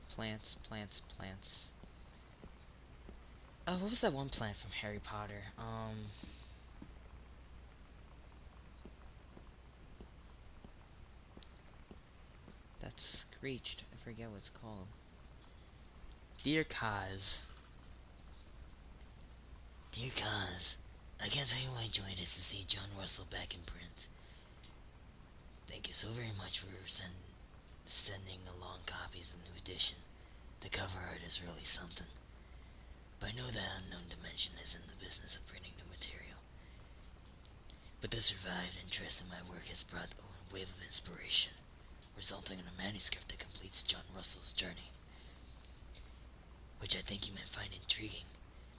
Plants, plants, plants. Oh, what was that one plant from Harry Potter? That screeched. I forget what it's called. Dear Kaz. Dear Kaz, I can't tell you how enjoyed it is to see John Russell back in print. Thank you so very much for sending along copies of the new edition. The cover art is really something. But I know that Unknown Dimension is in the business of printing new material. But this revived interest in my work has brought a wave of inspiration, resulting in a manuscript that completes John Russell's journey, which I think you might find intriguing.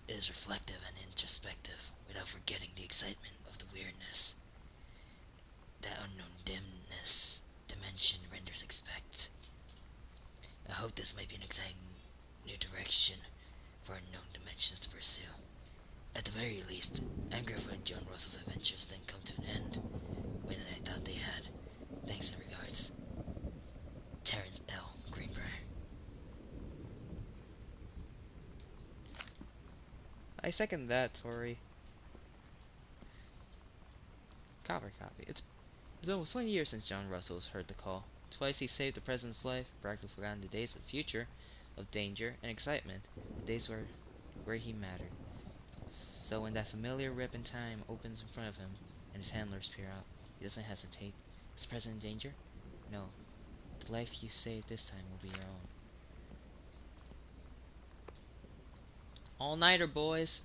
It is reflective and introspective, without forgetting the excitement of the weirdness that Unknown Dimension renders expect. I hope this might be an exciting new direction for Unknown Dimensions to pursue. At the very least, I'm grateful that John Russell's adventures didn't come to an end when I thought they had. Thanks and regards. Terrence L. Greenbrier. I second that, Tori. Copy. It's almost 20 years since John Russell's heard the call. Twice he saved the president's life, practically forgotten the days of the future, of danger and excitement, the days where he mattered. So when that familiar rip in time opens in front of him, and his handlers peer out, he doesn't hesitate. Is the president in danger? No. The life you save this time will be your own. All-nighter, boys!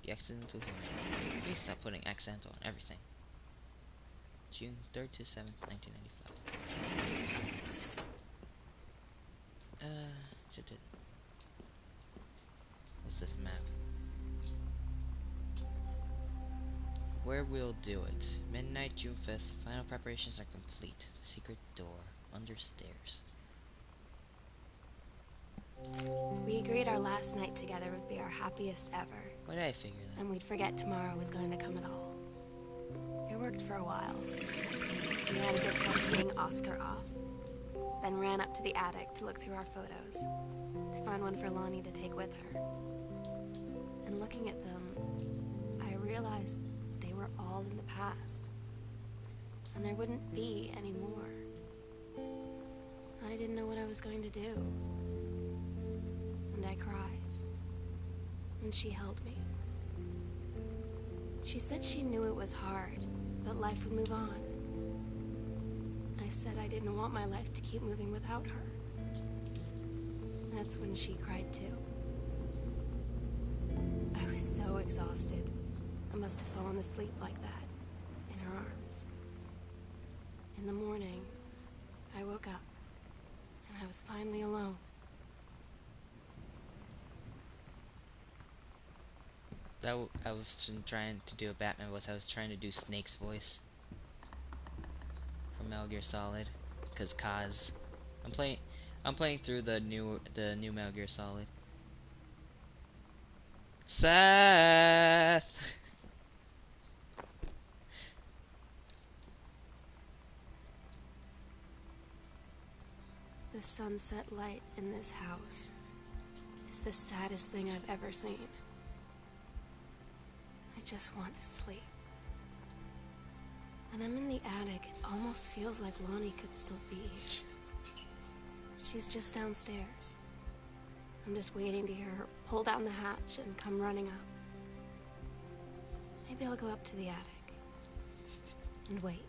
The accidental humor. Please stop putting accent on everything. June 3rd to 7th, 1995. What's this map? Where we'll do it. Midnight, June 5th. Final preparations are complete. Secret door. Under stairs. We agreed our last night together would be our happiest ever. Why did I figure that? And we'd forget tomorrow was going to come at all. It worked for a while. We had a good time seeing Oscar off. Then ran up to the attic to look through our photos, to find one for Lonnie to take with her. And looking at them, I realized they were all in the past. And there wouldn't be any more. I didn't know what I was going to do. And I cried. And she held me. She said she knew it was hard, but life would move on. I said I didn't want my life to keep moving without her. That's when she cried too. I was so exhausted. I must have fallen asleep like that, in her arms. In the morning, I woke up, and I was finally alone. I was trying to do a Batman voice. I was trying to do Snake's voice from Metal Gear Solid, cause Kaz. I'm playing through the new Metal Gear Solid. Seth. The sunset light in this house is the saddest thing I've ever seen. I just want to sleep. When I'm in the attic, it almost feels like Lonnie could still be here. She's just downstairs. I'm just waiting to hear her pull down the hatch and come running up. Maybe I'll go up to the attic and wait.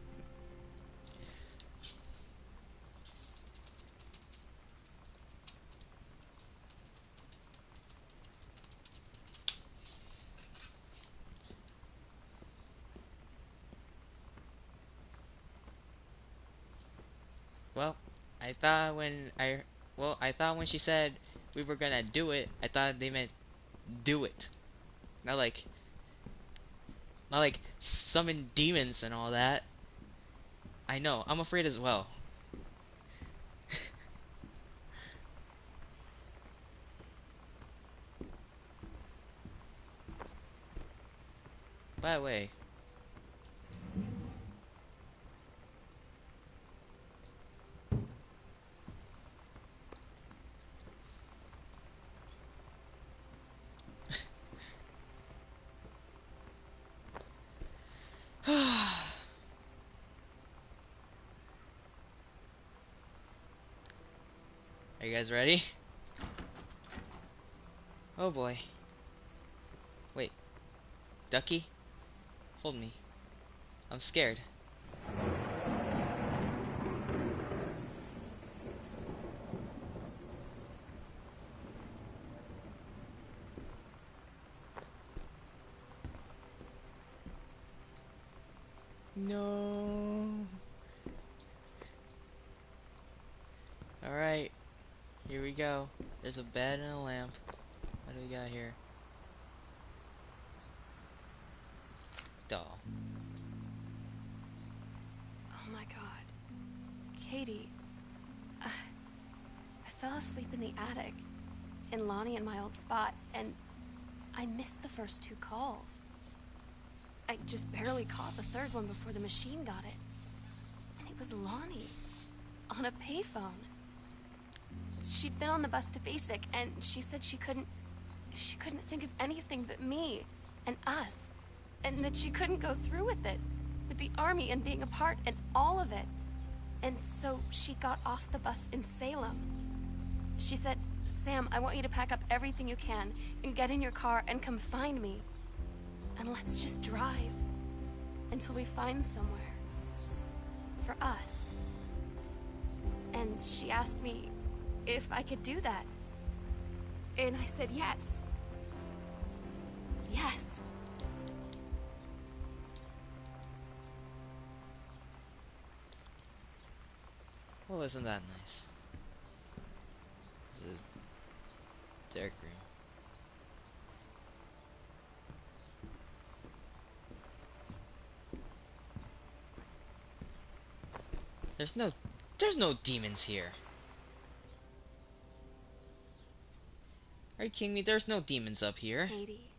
Well, I thought when she said we were gonna do it, I thought they meant do it. Not like Not like summon demons and all that. I know, I'm afraid as well. By the way, are you guys ready? Oh boy. Wait, Ducky? Hold me. I'm scared. No. Alright, here we go. There's a bed and a lamp. What do we got here? Doll. Oh my god. Katie. I fell asleep in the attic, in Lonnie and my old spot, and I missed the first 2 calls. I just barely caught the 3rd one before the machine got it. And it was Lonnie, on a payphone. She'd been on the bus to Basic, and she said she couldn't think of anything but me and us, and that she couldn't go through with it, with the army and being apart and all of it. And so she got off the bus in Salem. She said, "Sam, I want you to pack up everything you can and get in your car and come find me. And let's just drive until we find somewhere for us." And she asked me if I could do that. And I said yes. Yes. Well, isn't that nice? It's a dark green. There's no demons here. Are you kidding me? There's no demons up here. Katie,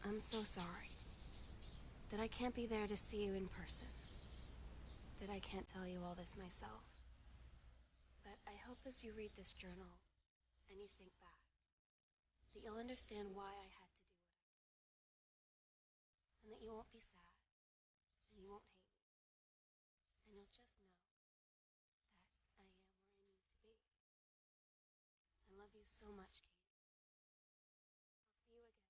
I'm so sorry that I can't be there to see you in person. That I can't tell you all this myself. But I hope as you read this journal and you think back, that you'll understand why I had to do it. And that you won't be sad. And you won't hate me. And you'll just know that I am where I need to be. I love you so much, Katie. I'll see you again.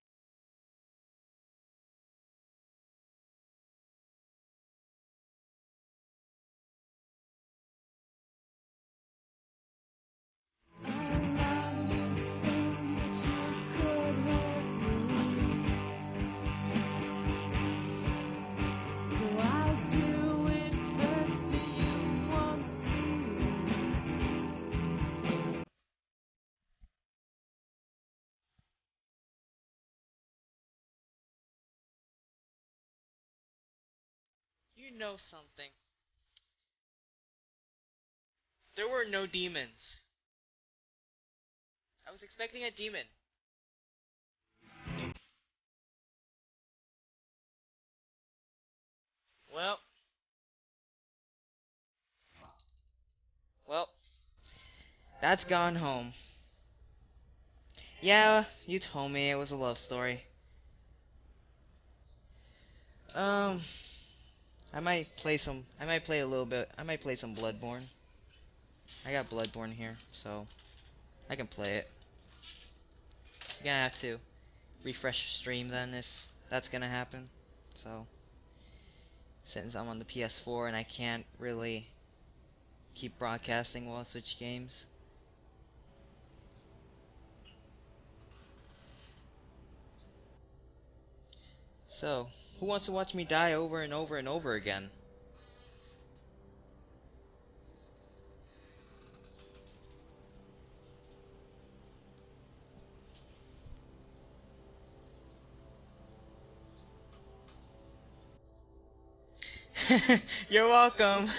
You know something. There were no demons. I was expecting a demon. Well, well, that's gone home. Yeah, you told me it was a love story. Um, I might play a little bit. I might play some Bloodborne. I got Bloodborne here, so I can play it. You're gonna have to refresh stream then if that's gonna happen. So, since I'm on the PS4 and I can't really keep broadcasting while I switch games. So, who wants to watch me die over and over and over again? You're welcome.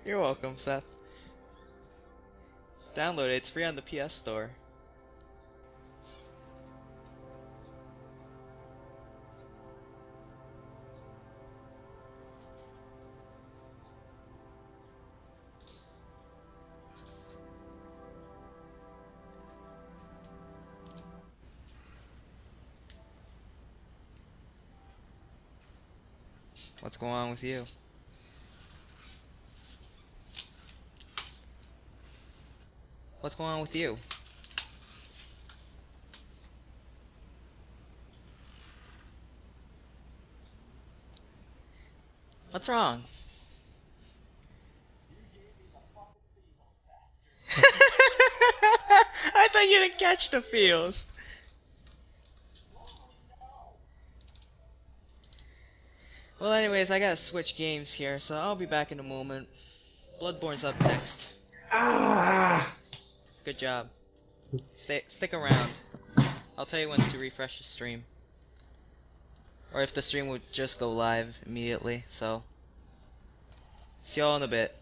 You're welcome, Seth. Download it, it's free on the PS Store. What's going on with you? What's going on with you? What's wrong? I thought you didn't catch the feels. Well, anyways, I gotta switch games here, so I'll be back in a moment. Bloodborne's up next. Ah! Good job. Stick around. I'll tell you when to refresh the stream. Or if the stream would just go live immediately, so. See y'all in a bit.